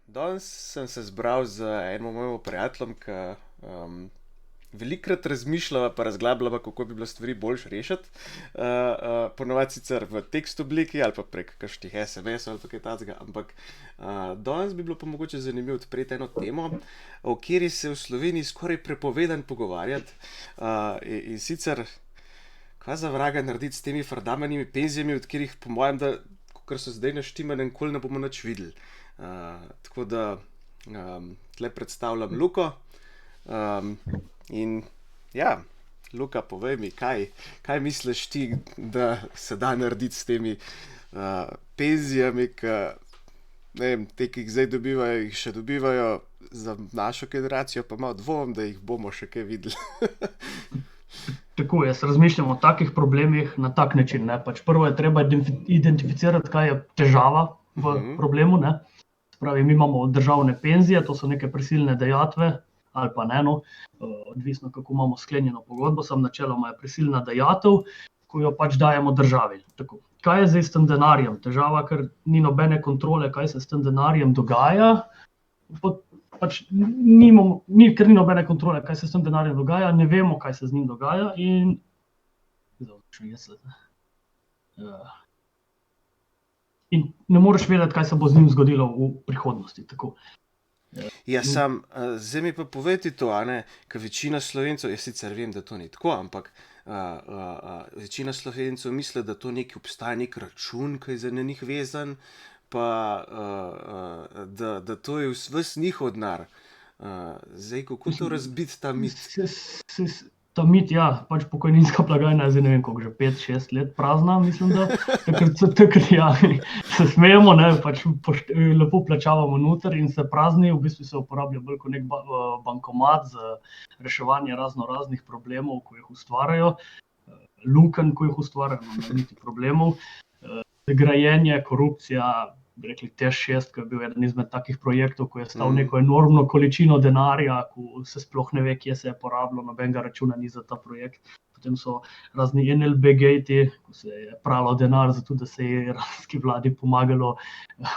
Danes sem se zbral z enim mojim prijateljem, ki velikokrat razmišljava pa razglabljava, kako bi bilo stvari boljše rešiti. Ponovadi sicer v tekst obliki ali pa prek kakšnih SMS-ov ali pa kaj takega, ampak danes bi bilo pa mogoče zanimivo odpreti eno temo, o kateri se v Sloveniji skoraj prepovedan pogovarjati. In sicer, kaj za vraga narediti s temi fardamanimi penzijami, od katerih po mojem, da kar so zdaj naštimane, nikoli ne bomo nič videli. Tako da tle predstavljam Luko. In ja, Luka, povej mi, kaj misliš ti, da se da narediti s temi penzijami, ki, ne vem, te, ki jih zdaj dobivajo, jih še dobivajo, za našo generacijo pa malo dvomim, da jih bomo še kaj videli. Tako, jaz razmišljam o takih problemih na tak način. Ne? Pač prvo je treba identificirati, kaj je težava v problemu. Ne? Spravi, mi imamo državne penzije, to so neke prisilne dajatve, ali pa ne, no, odvisno kako imamo sklenjeno pogodbo, sam načeloma je prisilna dajatev, ko jo pač dajemo državi. Tako. Kaj je zdaj s tem denarjem? Težava, ker ni nobene kontrole, kaj se s tem denarjem dogaja. Pač ker ni nobene kontrole, kaj se s tem denarjem dogaja, ne vemo, kaj se z njim dogaja in ne moreš vedeti, kaj se bo z njim zgodilo v prihodnosti. Tako. Ja, zdaj mi pa povejte to, ker večina Slovencev, jaz sicer vem, da to ni tako, ampak večina Slovencev misli, da to obstaja nek račun, ki je za njih vezan, pa da to je ves njihov denar. Zdaj, kako to razbiti ta mit? Ta mit, ja, pač pokojninska blagajna je zdaj, ne vem koliko, že 5-6 let prazna, mislim, da takrat ja, se smejemo, ne, pač lepo plačavamo noter in se prazni, v bistvu se uporablja bolj kot nek bankomat za reševanje raznih problemov, ko jih ustvarjajo, lukenj, ko jih ustvarjajo, niti problemov, grajenje, korupcija, bi rekli TEŠ6, ki je bil eden izmed takih projektov, ko je stal neko enormno količino denarja, ko se sploh ne ve, kje se je porabilo, nobenega računa ni za ta projekt. Potem so razni NLB-gejti, ko se je pralo denar, zato da se je iranski vladi pomagalo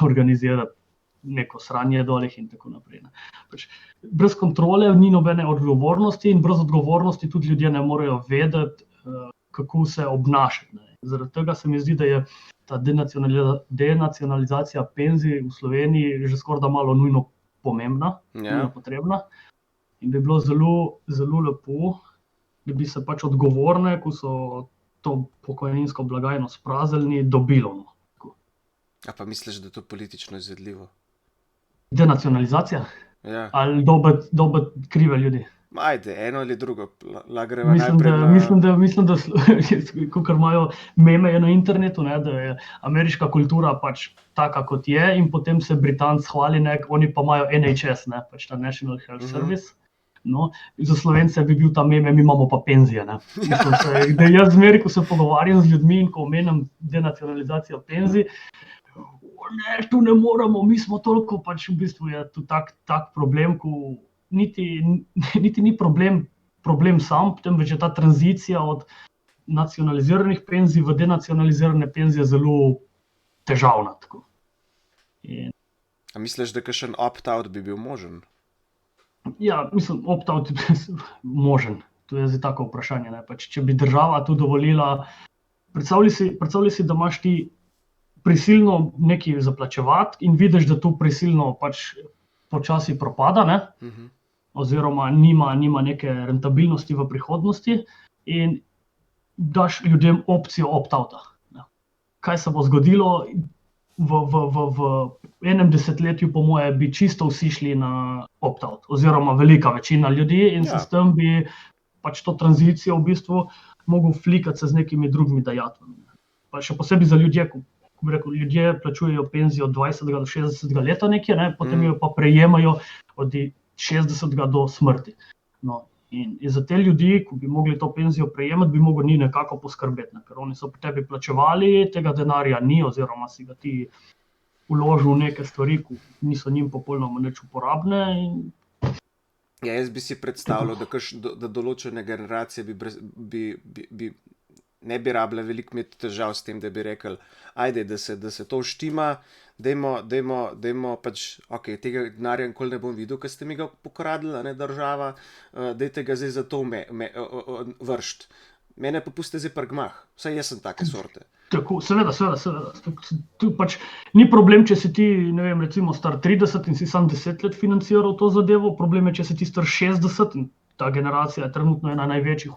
organizirati neko sranje dolih in tako naprej. Pač, brez kontrole ni nobene odgovornosti in brez odgovornosti tudi ljudje ne morejo vedeti, kako se obnašati. Zaradi tega se mi zdi, da je ta denacionalizacija penzij v Sloveniji že skoraj da malo nujno pomembna, nujno potrebna. In bi bilo zelo, zelo lepo, da bi se pač odgovorne, ko so to pokojninsko blagajno spraznili, dobilo. A pa misliš, da je to politično izvedljivo? Denacionalizacija? Ja. Ali dobiti krive ljudi? Ajde, eno ali drugo, greva najprej na... Mislim, da kakor imajo meme na internetu, ne, da je ameriška kultura pač taka, kot je, in potem se Britanci hvali, oni pa imajo NHS, ne, pač ta National Health Service. No, za Slovence bi bil ta meme, mi imamo pa penzije. Ne. Mislim, da jaz zmeri, ko se pogovarjam z ljudmi in ko omenjam denacionalizacijo penzij, ne, tu ne moremo, mi smo toliko, pač v bistvu je tu tak problem, ko niti ni problem sam, temveč je ta tranzicija od nacionaliziranih penzij v denacionalizirane penzije zelo težavna. A misliš, da kakšen opt-out bi bil možen? Ja, mislim, opt-out je možen. To je zdaj tako vprašanje. Ne? Pač, če bi država tu dovolila, predstavljaj si, da imaš ti prisilno nekaj zaplačevati in vidiš, da to prisilno pač počasi propada, ne? Oziroma nima neke rentabilnosti v prihodnosti in daš ljudem opcijo opt-outa. Kaj se bo zgodilo? V enem desetletju, po moje, bi čisto vsi šli na opt-out, oziroma velika večina ljudi in se s tem bi pač to tranzicijo v bistvu mogel flikati se z nekimi drugimi dajatvami. Pa še posebej za ljudje, ko bi rekel, ljudje plačujejo penzijo od 20. do 60. leta nekje, ne, potem jo pa prejemajo od 60. do smrti. No, in za te ljudi, ko bi mogli to penzijo prejemati, bi mogli njih nekako poskrbeti, ne, ker oni so po tebi plačevali, tega denarja ni, oziroma si ga ti vložil v neke stvari, ki niso njim popolnoma nič uporabne. Ja, jaz bi si predstavljal, da določene generacije bi ne bi rabila veliko imeti težav s tem, da bi rekel, ajde, da se to štima, dajmo pač, ok, tega denarja nikoli ne bom videl, ker ste mi ga pokradili, ne država, dajte ga zdaj za to vršt. Mene pa puste zdaj pri gmah, vsaj jaz sem take sorte. Tako, seveda. Tu pač ni problem, če si ti, ne vem, recimo star 30 in si sam 10 let financiral to zadevo, problem je, če si ti star 60 in ta generacija je trenutno ena največjih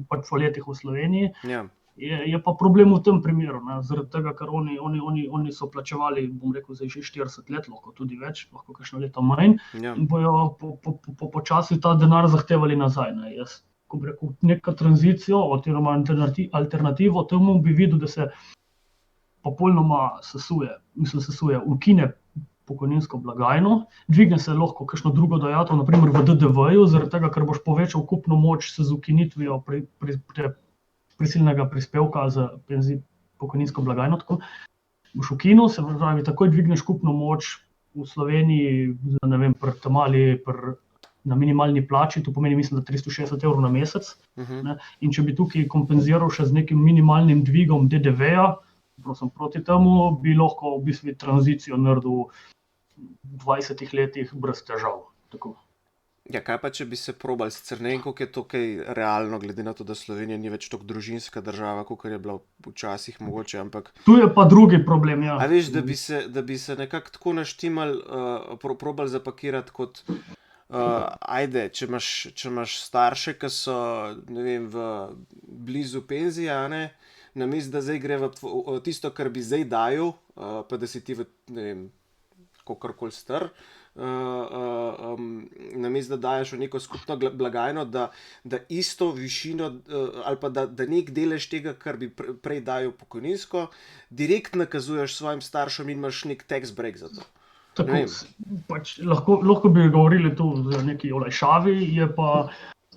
pač v letih v Sloveniji. Ja. Je pa problem v tem primeru, ne, zaradi tega, ker oni so plačevali, bom rekel, zdaj že 40 let, lahko tudi več, lahko kakšno leto manj, Ja. in bojo počasi ta denar zahtevali nazaj. Ne. Jaz, ko bi rekel, neka tranzicijo oziroma alternativo temu bi videl, da se popolnoma sesuje, ukine pokojninsko blagajno, dvigne se lahko kakšno drugo dajatev, naprimer v DDV-ju, zaradi tega, ker boš povečal kupno moč z ukinitvijo prisilnega prispevka za pokojninsko blagajno, tako boš ukinil, se pravi, takoj dvigneš kupno moč v Sloveniji, ne vem, na minimalni plači, to pomeni, mislim, da 360 evrov na mesec, ne, in če bi tukaj kompenziral še z nekim minimalnim dvigom DDV-ja, prosim, proti temu, bi lahko v bistvu tranzicijo naredil v 20 letih brez težav. Tako. Ja, kaj pa, če bi se probali, sicer ne vem, koliko je to kaj realno, glede na to, da Slovenija ni več tako družinska država, kot je bila včasih mogoče, ampak... Tu je pa drugi problem, ja. A veš, da bi se nekako tako naštimal, probali zapakirati kot, ajde, če imaš starše, ki so, ne vem, blizu penzije, ne, namesto da zdaj gre v tisto, kar bi zdaj dajal, pa da si ti ne vem, kakorkoli star, namesto da daješ v neko skupno blagajno, da isto višino, ali pa da nek delež tega, kar bi prej dajal pokojninsko, direkt nakazuješ svojim staršem in imaš nek tax break za to. Tako, pač, lahko bi govorili tu o neki olajšavi, je pa,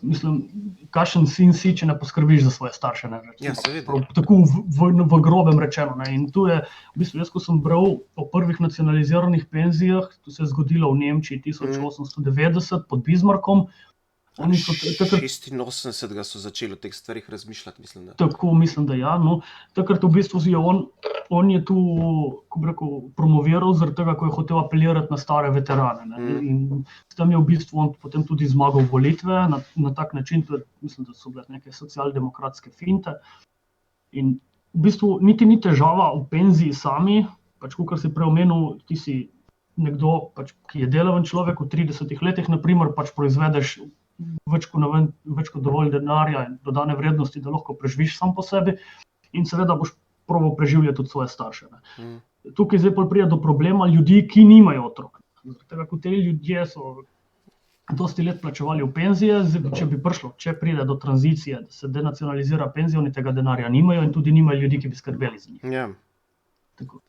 mislim, kakšen sin si, če ne poskrbiš za svoje starše. Ne, Ja, seveda. Tako v grobem rečeno. Ne. In tu je, v bistvu, jaz, ko sem bral o prvih nacionaliziranih penzijah, to se je zgodilo v Nemčiji 1890 pod Bismarckom. Oni so 86 so začeli o teh stvarih razmišljati, mislim, da. Tako, mislim, da ja. No, takrat v bistvu je on je tu, ko bi rekel, promoviral, zaradi tega, ko je hotel apelirati na stare veterane. Ne. In s tem je v bistvu on potem tudi zmagal volitve na tak način, tudi, mislim, da so bile neke socialdemokratske finte. In v bistvu niti ni težava v penziji sami, pač kakor si prej omenil, ti si nekdo, pač, ki je delaven človek v 30 letih, naprimer, pač proizvedeš več kot dovolj denarja in dodane vrednosti, da lahko preživiš sam po sebi in seveda boš probal preživljati tudi svoje starše. Ne. Tukaj zdaj pride do problema ljudi, ki nimajo otrok. Zaradi tega, ko te ljudje so dosti let plačevali v penzije, če pride do tranzicije, da se denacionalizira penzijo, oni tega denarja nimajo in tudi nimajo ljudi, ki bi skrbeli za njih. Ja. Tako.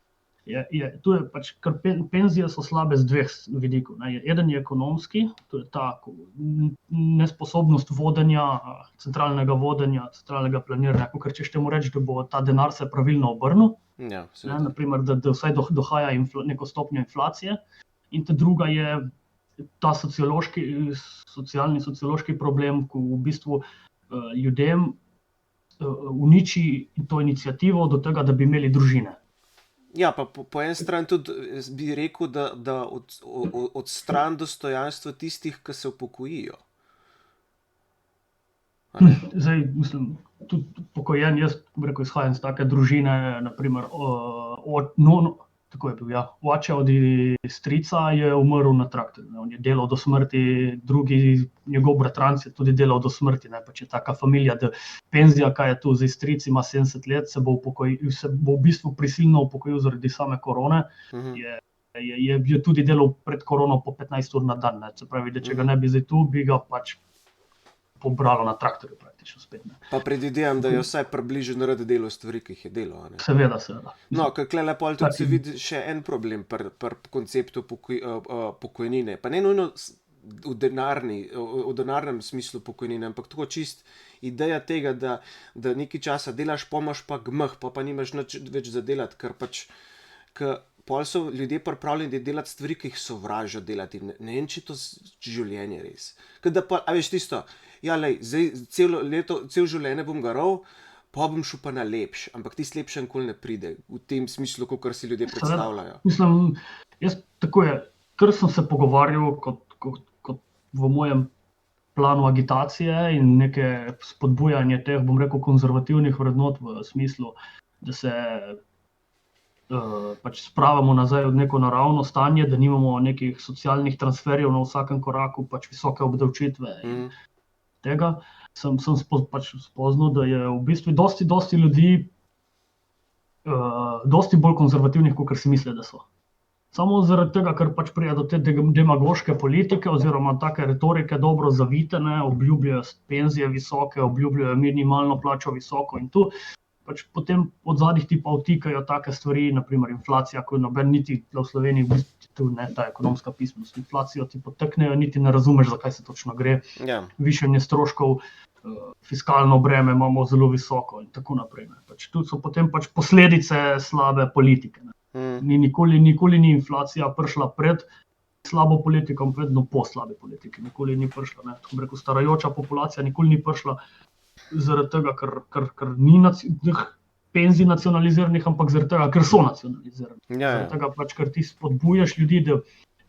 Tu je pač, ker penzije so slabe z dveh vidikov. Ne. Eden je ekonomski, to je ta nesposobnost vodenja, centralnega planiranja, ker če temu reči, da bo ta denar se pravilno obrnil, Ja, ne, naprimer, da vsaj dohaja neko stopnjo inflacije. In ta druga je ta sociološki problem, ko v bistvu ljudem uniči to iniциативо do tega, da bi imeli družine. Ja, pa po eni strani tudi bi rekel, da odstran dostojanstvo tistih, ki se upokojijo. Zdaj, mislim, tudi pokojen, jaz bi rekel, izhajam iz take družine, naprimer, tako je bil, ja. Oče od strica je umrl na traktorju. On je delal do smrti, njegov bratranec je tudi delal do smrti. Ne. Pač je taka familija, da penzija, kaj je tu, zdaj stric ima 70 let, se bo v bistvu prisilno upokojil zaradi same korone. Je tudi delal pred korono po 15 ur na dan. Ne. Se pravi, da če ga ne bi zdaj tu, bi ga pač pobralo na traktorju praktično spet. Ne. Pa predvidevam, da je vsaj približno rad delal stvari, ki jih je delal. Ne? Seveda. No, ker tukaj lepo tudi se vidi še en problem pri konceptu pokojnine. Pa ne nujno v denarnem smislu pokojnine, ampak tako čist ideja tega, da nekaj časa delaš, pa imaš pa gmah, pa nimaš nič več za delati, ker pač pol so ljudje pripravljeni delati stvari, ki jih sovražijo delati. Ne vem, če to življenje res. A veš tisto, ja, lej, zdaj celo življenje bom garal, pa bom šel pa na lepš, ampak ti lepše nikoli ne pride, v tem smislu, kot si ljudje Seveda. predstavljajo. Mislim, jaz tako je, ker sem se pogovarjal kot v mojem planu agitacije in neke spodbujanje teh, bom rekel, konzervativnih vrednot v smislu, da se pač spravimo nazaj v neko naravno stanje, da nimamo nekih socialnih transferjev na vsakem koraku, pač visoke obdavčitve in tega, sem pač spoznal, da je v bistvu dosti ljudi dosti bolj konzervativnih, kot si misle, da so. Samo zaradi tega, ker pač pride do te demagoške politike oziroma take retorike dobro zavitene, obljubljajo penzije visoke, obljubljajo minimalno plačo visoko in tu pač potem od zadnjih ti pa vtikajo take stvari, naprimer inflacija, ko noben niti v Sloveniji v bistvu tu ne ta ekonomska pismenost. Inflacijo ti poteknejo, niti ne razumeš, zakaj se točno gre. Ja. Višanje stroškov, fiskalno breme imamo zelo visoko in tako naprej. Pač tu so potem pač posledice slabe politike. Nikoli ni inflacija prišla pred slabo politiko, vedno po slabi politiki. Nikoli ni prišla, tako bi rekel, starajoča populacija nikoli ni prišla zaradi tega, ker ni penzij nacionaliziranih, ampak zaradi tega, ker so nacionalizirani. Zaradi tega pač, ker ti spodbujaš ljudi, da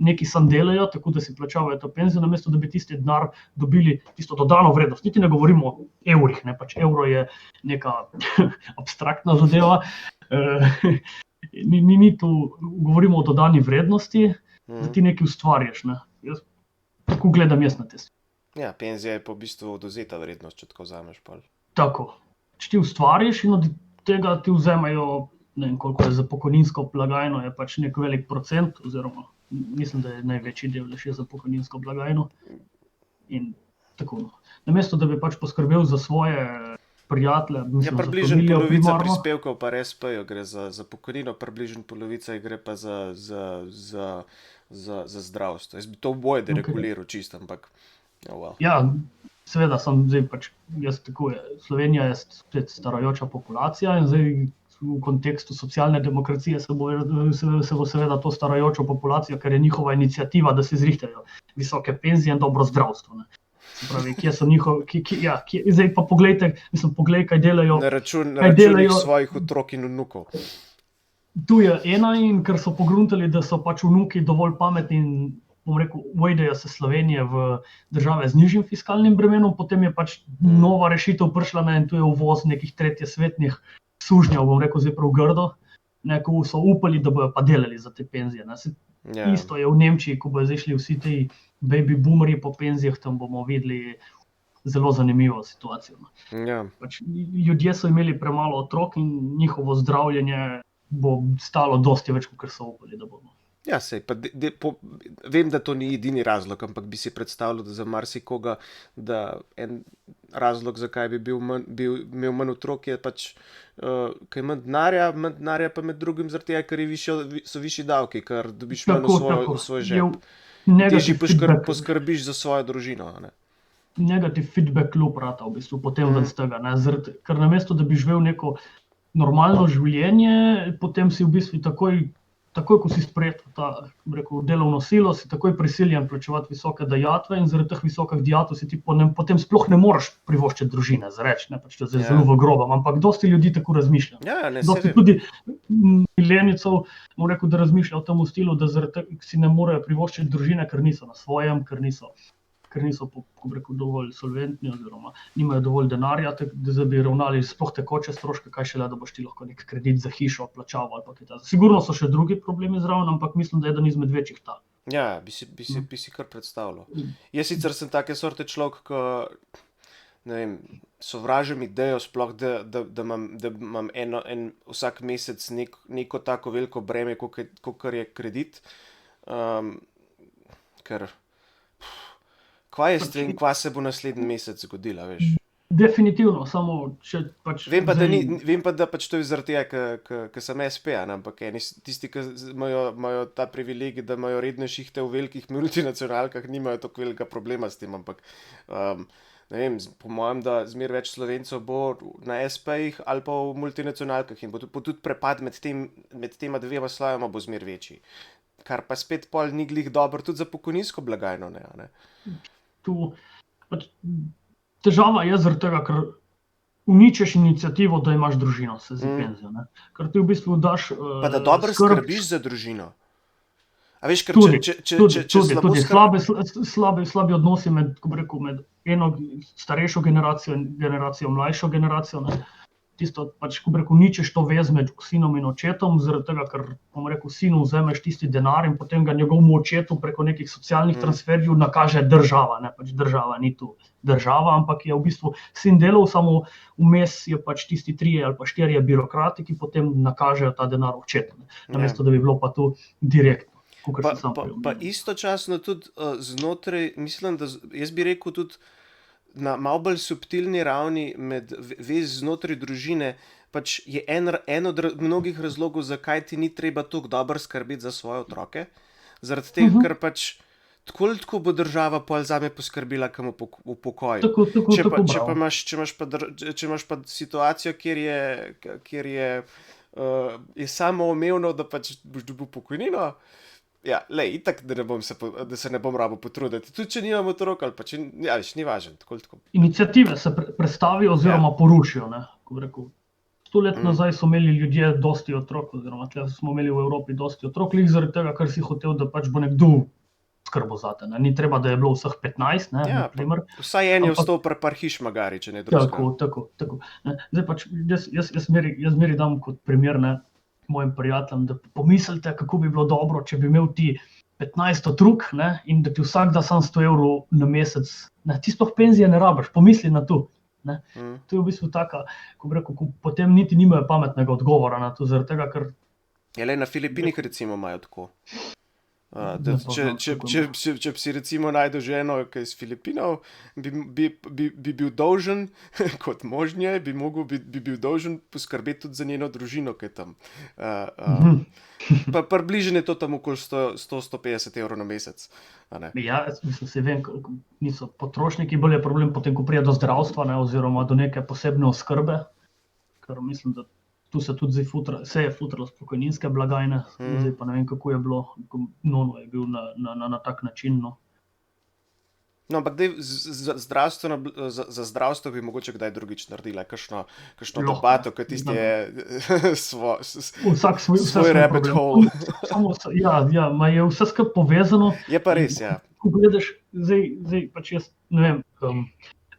nekaj sam delajo, tako da si plačavajo to penzijo, namesto da bi tisti denar dobili tisto dodano vrednost. Niti ne govorimo o evrih, pač evro je neka abstraktna zadeva. Ni tu, govorimo o dodani vrednosti, da ti nekaj ustvarjaš. Tako gledam jaz na te stvari. Ja, penzija je pa v bistvu odvzeta vrednost, če tako vzameš pol. Tako. Če ti ustvarjaš in od tega ti vzemajo, ne vem, koliko je za pokojninsko blagajno, je pač nek velik procent, oziroma mislim, da je največji del še za pokojninsko blagajno. In tako. Namesto, da bi pač poskrbel za svoje prijatelje, mislim, za približno polovica prispevkov pa SP-jo gre za pokojnino, približno polovica gre pa za zdravstvo. Jaz bi to oboje dereguliral čisto, ampak Ja, seveda sem zdaj pač, jaz tako je, Slovenija je spet starajoča populacija in zdaj v kontekstu socialne demokracije se bo seveda to starajočo populacijo, ker je njihova iniciativa, da se zrihtajo visoke penzije in dobro zdravstvo. Se pravi, kje so zdaj pa poglej, kaj delajo. Na račun svojih otrok in vnukov. Tu je ena in ker so pogruntali, da so pač vnuki dovolj pametni in bom rekel, ujdejo se Slovenije v države z nižjim fiskalnim bremenom, potem je pač nova rešitev prišla in tu je uvoz nekih tretjesvetnih sužnjev, bom rekel, zdaj prav grdo, ko so upali, da bojo pa delali za te penzije. Isto je v Nemčiji, ko bojo zdaj šli vsi ti baby boomerji po penzijah, tam bomo videli zelo zanimivo situacijo. Pač, ljudje so imeli premalo otrok in njihovo zdravljenje bo stalo dosti več, kot so upali, da bomo. Ja, sej, vem, da to ni edini razlog, ampak bi si predstavljal, da za marsikoga, da en razlog, zakaj bi imel manj otrok, je pač, kaj manj denarja pa med drugim zaradi tega, ker so višji davki, ker dobiš manj v svoj žep. Težji poskrbiš za svojo družino. Negativ feedback loop rata v bistvu, potem ven z tega. Ker namesto, da bi živel neko normalno življenje, potem si v bistvu takoj, ko si sprejet v delovno silo, si takoj prisiljen plačevati visoke dajatve in zaradi teh visokih dajatev si ti potem sploh ne moreš privoščiti družine, pač to je zelo v grobem, ampak dosti ljudi tako razmišlja. Dosti tudi milenijcev, bom rekel, da razmišlja v tem stilu, da zaradi tega si ne morejo privoščiti družine, ker niso na svojem, ker niso dovolj solventni oziroma nimajo dovolj denarja, da bi ravnali sploh tekoče stroške, kaj šele, da boš ti lahko nek kredit za hišo plačaval ali pa kaj takega. Sigurno so še drugi problemi zraven, ampak mislim, da je eden izmed večjih ta. Ja, bi si kar predstavljal. Jaz sicer sem take sorte človek, ko ne vem, sovražim idejo sploh, da imam vsak mesec neko tako veliko breme, kakor je kredit, ker kva je s tem, kva se bo naslednji mesec zgodila, veš? Definitivno, samo če pač... Vem pa, da pač to je zaradi tega, ker sem SP, ampak tisti, ki imajo ta privilegij, da imajo redne šihte v velikih multinacionalkah, nimajo tako velikega problema s tem, ampak ne vem, po mojem, da zmer več Slovencev bo na SP-jih ali pa v multinacionalkah in bo tudi prepad med tema dvema slojema bo zmer večji. Kar pa spet pol ni glih dobro tudi za pokojninsko blagajno, ne? Tu, težava je zaradi tega, ker uničiš inicijativo, da imaš družino, se zdi penzijo. Ker ti v bistvu daš Pa da dobro skrbiš za družino. A veš, ker tudi slabi odnosi med, kako bi rekel, med eno starejšo generacijo in mlajšo generacijo, ne. Tisto, pač, ko bi rekel, ničeš to vez med sinom in očetom, zaradi tega, ker, bom rekel, sinu vzameš tisti denar in potem ga njegovemu očetu preko nekih socialnih transferjev nakaže država, ne, pač država ni tu država, ampak je v bistvu sin delal, samo vmes je pač tisti 3 ali pa 4 birokrati, ki potem nakažejo ta denar očetu, namesto da bi bilo pa tu direktno. Pa istočasno tudi znotraj, mislim, da jaz bi rekel tudi, na malo bolj subtilni ravni med vez znotraj družine, pač je en od mnogih razlogov, zakaj ti ni treba toliko dobro skrbeti za svoje otroke, zaradi tega, ker pač tako bo država pol zame poskrbila, kam v pokoju. Če imaš pa situacijo, kjer je samoumevno, da pač boš dobil pokojnino, ja, lej, itak, da se ne bom rabo potruditi. Tudi, če nimam otrok, ali pa če, ja, veš, ni važno. Tako. Iniciative se prestavijo oziroma porušijo, ne, ko bi rekel. 100 let nazaj so imeli ljudje dosti otrok, oziroma tle smo imeli v Evropi dosti otrok, lih zaradi tega, ker si hotel, da pač bo nekdo skrbo zate, ne. Ni treba, da je bilo vseh 15, ne, ja, na primer. Vsaj en je vstal par hiš magari, če ne drugega. Tako. Ne. Zdaj pač, jaz meri dam kot primer, ne, mojim prijateljem, da pomislite, kako bi bilo dobro, če bi imel ti 15 otrok, ne, in da ti vsak da sam 100 evrov na mesec. Ne, ti sploh penzije ne rabiš, pomisli na to. Ne. To je v bistvu taka, ko bi rekel, ko potem niti nimajo pametnega odgovora na to, zaradi tega, ker... Ja, le na Filipinih recimo imajo tako. Če bi si recimo najdel ženo, ki je iz Filipinov, bi bil dolžen, kot možnje, bi bil dolžen poskrbeti tudi za njeno družino, ki je tam. Pa približno je to tam okoli 100-150 evrov na mesec. Ja, mislim, se vem, niso potrošniki, bolj je problem potem, ko prije do zdravstva, ne, oziroma do neke posebne oskrbe, ker mislim, da tu se tudi se je futralo z pokojninske blagajne, zdaj pa ne vem, kako je bilo, Nono je bil na tak način, no. No, ampak za zdravstvo bi mogoče kdaj drugič naredila, kakšno debato, ker tisti je svoj rabbit hole. Ja, ma je vse skupaj povezano. Je pa res, ja. Ko gledaš, zdaj pač jaz, ne vem,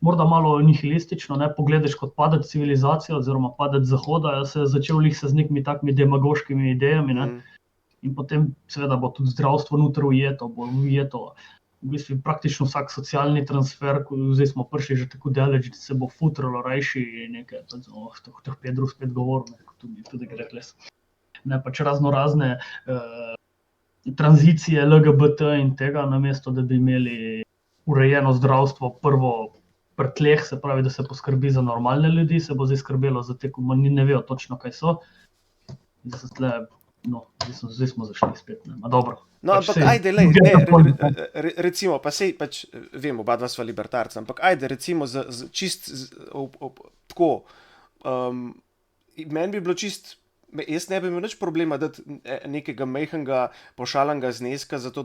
morda malo nihilistično, ne, pogledaš kot padec civilizacije oziroma padec zahoda, se je začel lih se z nekimi takimi demagoškimi idejami, ne, in potem seveda bo tudi zdravstvo noter ujeto, v bistvu praktično vsak socialni transfer, zdaj smo prišli že tako daleč, da se bo futralo rajši nekaj, teh Pedro spet govoril, tudi grekles. Ne, pač razne tranzicije LGBT in tega, namesto da bi imeli urejeno zdravstvo prvo pri tleh, se pravi, da se poskrbi za normalne ljudi, se bo zdaj skrbelo za te, ko ne vejo točno, kaj so. Zdaj smo zašli spet, ne, ma dobro. No, ampak ajde, recimo, pa sej, pač, vem, oba dva sva libertarca, ampak ajde, recimo, tako, meni bi bilo jaz ne bi imel nič problema dati nekega majhnega pošalanega zneska, zato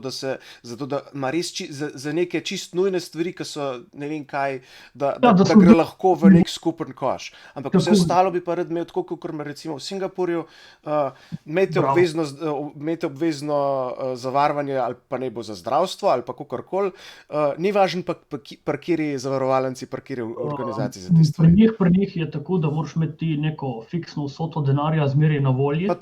da ima res za neke čist nujne stvari, ki so ne vem kaj, da gre lahko v nek skupen koš. Ampak vse ostalo bi pa rad imel tako, kot recimo v Singapurju, imejte obvezno zavarovanje, ali pa ne bo za zdravstvo, ali pa kakorkoli, ni važno pa kateri zavarovalnici, pa kateri organizaciji za te stvari. Pri njih je tako, da moraš imeti neko fiksno vsoto denarja zmeri na voljo.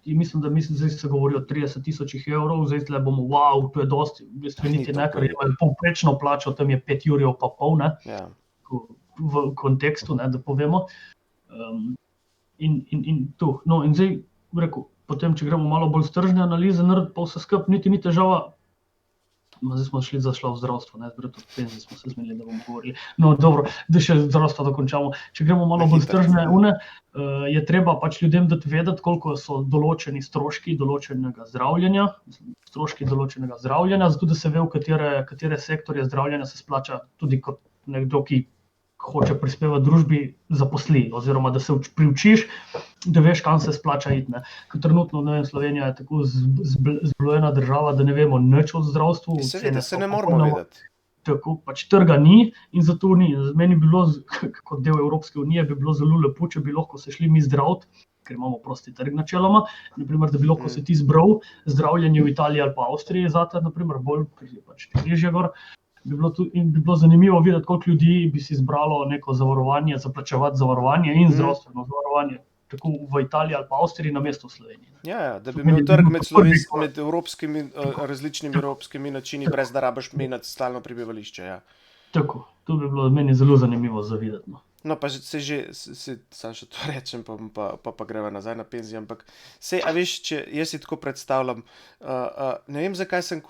In mislim, da zdaj se govori o 30 000 evrov, zdaj tle bomo, wow, to je dosti, v bistvu niti ne, ker je povprečno plačo, tam je 5,5 €, ne, v kontekstu, ne, da povemo. In tu, no, in zdaj, rekel, potem, če gremo malo bolj stržne analize, narediti pa vse skupaj, niti ni težava. Zdaj smo zašla v zdravstvo, ne, zbrati od penzij smo se zmenili, da bomo govorili. No, dobro, da še zdravstvo dokončamo. Če gremo malo bolj stržne je treba pač ljudem dati vedeti, koliko so določeni stroški določenega zdravljenja, zato da se ve, v katere sektorje zdravljenja se splača tudi kot nekdo, ki hoče prispevati družbi, zaposli, oziroma da se priučiš, da veš, kam se splača iti, ne. Ker trenutno, ne vem, Slovenija je tako zblojena država, da ne vemo nič o zdravstvu. Seveda, se ne moramo vedeti. Tako, pač trga ni in zato ni. Meni bi bilo, kot del Evropske unije, bi bilo zelo lepo, če bi lahko se šli mi zdraviti, ker imamo prosti trg načeloma, naprimer, da bi lahko se ti zbral zdravljenje v Italiji ali pa Avstriji zate, naprimer, bolj, ker je pač bližje gor. Bi bilo zanimivo videti, koliko ljudi bi si izbralo neko zavarovanje, zaplačevati zavarovanje in zdravstveno zavarovanje, tako v Italiji ali pa Avstriji namesto v Sloveniji. Ja, da bi imel trg med evropskimi, različnimi evropskimi načini, brez da rabiš menjati stalno prebivališče. Ja. Tako, to bi bilo meni zelo zanimivo za videti. No, pa sam še to rečem, pa greva nazaj na penzijo, ampak a veš, če jaz si tako predstavljam, ne vem, zakaj se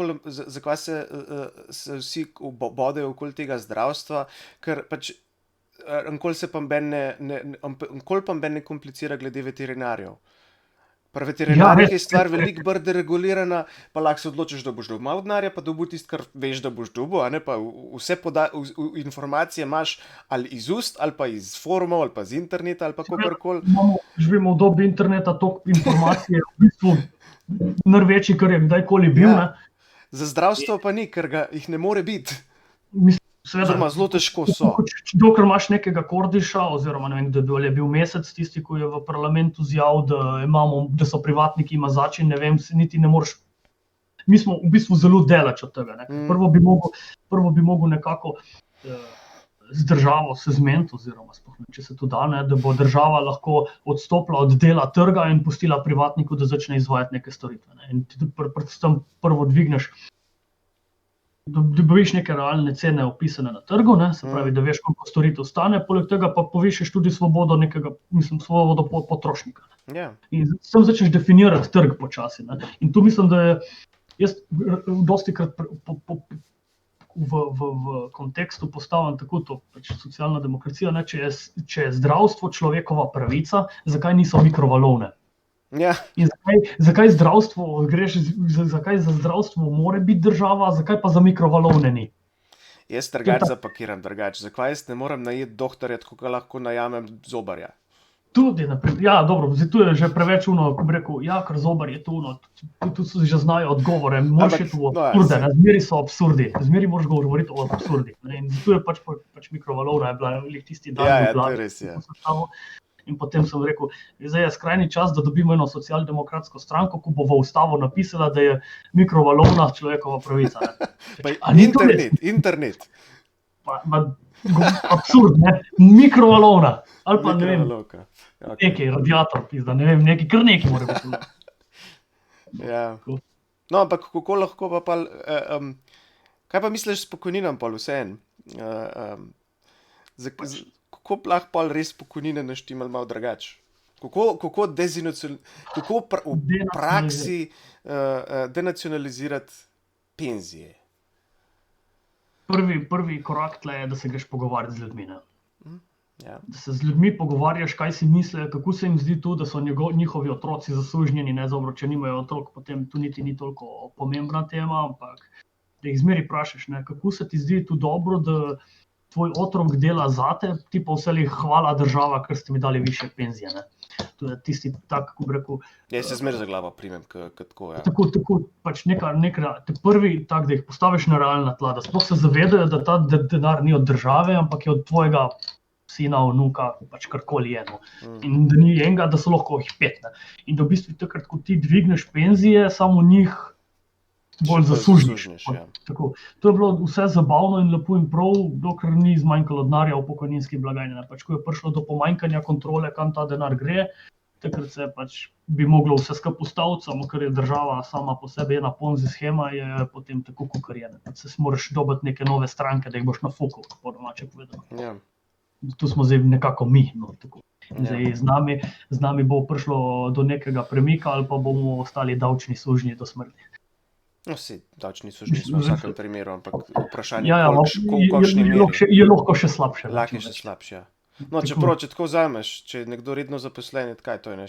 vsi bodejo okoli tega zdravstva, ker pač nikoli pa ne komplicira glede veterinarjev. Pri veterinarjih je stvar veliko bolj deregulirana, pa lahko se odločiš, da boš dobil malo denarja, pa dobil tisto, kar veš, da boš dobil, a ne pa vse informacije imaš ali iz ust, ali pa iz forumov, ali pa z interneta, ali pa kakorkoli. Živimo v dobi interneta, toliko informacije je v bistvu največji, kar je kdajkoli bil. Ja. Za zdravstvo pa ni, ker jih ne more biti. Oziroma, zelo težko so. Dokler imaš nekega Kordiša, oziroma ne vem, kdo je bil Mesec, tisti, ko je v parlamentu zjavil, da so privatniki mazači, ne vem, niti ne moreš. Mi smo v bistvu zelo daleč od tega. Ne? Prvo bi mogel nekako z državo se zmeniti, oziroma če se to da, ne, da bo država lahko odstopila od dela trga in pustila privatniku, da začne izvajati neke storitve. Ne? In ti predvsem prvo dvigneš, da dobiš neke realne cene opisane na trgu, ne? Se pravi, da veš, koliko storitev stane, poleg tega pa povišiš tudi svobodo svobodo potrošnika. Yeah. In s tem začneš definirati trg počasi. Ne? In tu mislim, da je jaz dostikrat v kontekstu postavljam tako to, pač socialna demokracija, ne? Če je zdravstvo človekova pravica, zakaj niso mikrovalovne? Ja. In zakaj zakaj za zdravstvo mora biti država, zakaj pa za mikrovalovne ni? Jaz zapakiram drugače. Zakaj jaz ne morem najeti doktorja, tako ga lahko najamem zobarja? Tudi, ja, dobro, tu je že preveč ko bi rekel, ja, ker zobar je tu, tu so že znajo odgovore, moraš je tu absurde, zmeri so absurdi, zmeri moraš govoriti o absurdi. In tu je pač mikrovalovna, je bila tisti dan. Ja, to je res, ja. In potem sem rekel, zdaj je skrajni čas, da dobimo eno socialdemokratsko stranko, ko bo v ustavo napisala, da je mikrovalovna človekova pravica. Internet. Absurd, ne? Mikrovalovna. Ali pa ne vem, okay. Nekaj radiator, pizda, ne vem, kar nekaj mora biti. Ja. No, ampak kako lahko pa kaj pa misliš s pokojninam pa vseeno? Kako lahko pa res pokojnine naštimali malo drugače? Kako v praksi denacionalizirati penzije? Prvi korak tle je, da se greš pogovarjati z ljudmi. Ja. Da se z ljudmi pogovarjaš, kaj si mislijo, kako se jim zdi tu, da so njihovi otroci zasužnjeni, ne dobro, če nimajo otrok, potem tu niti ni toliko pomembna tema, ampak da jih zmeri vprašaš, ne, kako se ti zdi tu dobro, da tvoj otrok dela zate, ti pa vselej hvala država, ker ste mi dali višje penzije. Ne. To je tisti tak, kako bi rekel... Jaz se zmer za glavo primem, tako, ja. Tako, pač prvi tak, da jih postaviš na realna tla, da sploh se zavedajo, da ta denar ni od države, ampak je od tvojega sina, vnuka, pač karkoli je. In da ni enega, da so lahko jih 5. Ne. In da v bistvu takrat, ko ti dvigneš penzije, samo njih bolj zasužniš. Ja. Tako. To je bilo vse zabavno in lepo in prav, dokler ni zmanjkalo denarja v pokojninski blagajni. Pač, ko je prišlo do pomanjkanja kontrole, kam ta denar gre, takrat se pač bi moglo vse skupaj ustaviti, samo ker je država sama po sebi ena ponzi shema, je potem tako kukarjena. Se moraš dobiti neke nove stranke, da jih boš nafukal, po domače povedano. Ja. Tu smo zdaj nekako mi. No, tako. Zdaj, z nami bo prišlo do nekega premika ali pa bomo ostali davčni sužnji do smrti. No, davčni sužnji smo v vsakem primeru, ampak vprašanje je lahko še slabše. Lahko je še slabše, ja. No, čeprav, če tako vzameš, če je nekdo redno zaposlen, kaj to je,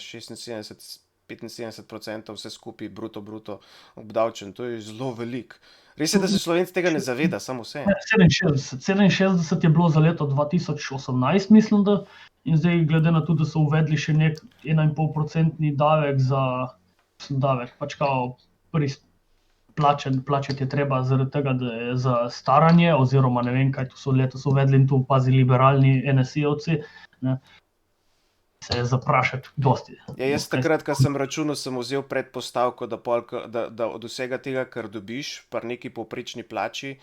76-75% vse skupaj bruto obdavčen, to je zelo veliko. Res je, da se Slovenci tega ne zaveda, samo vse. 67 je bilo za leto 2018, mislim, da, in zdaj glede na to, da so uvedli še nek 1,5% davek za davek, pač kao plačati je treba zaradi tega, da je za staranje, oziroma ne vem, kaj tu so letos uvedli in tu pazi liberalni NSI-ovci, ne, se je zaprašati dosti. Ja, jaz takrat, ko sem računal, sem vzel predpostavko, da od vsega tega, kar dobiš, pri neki povprečni plači,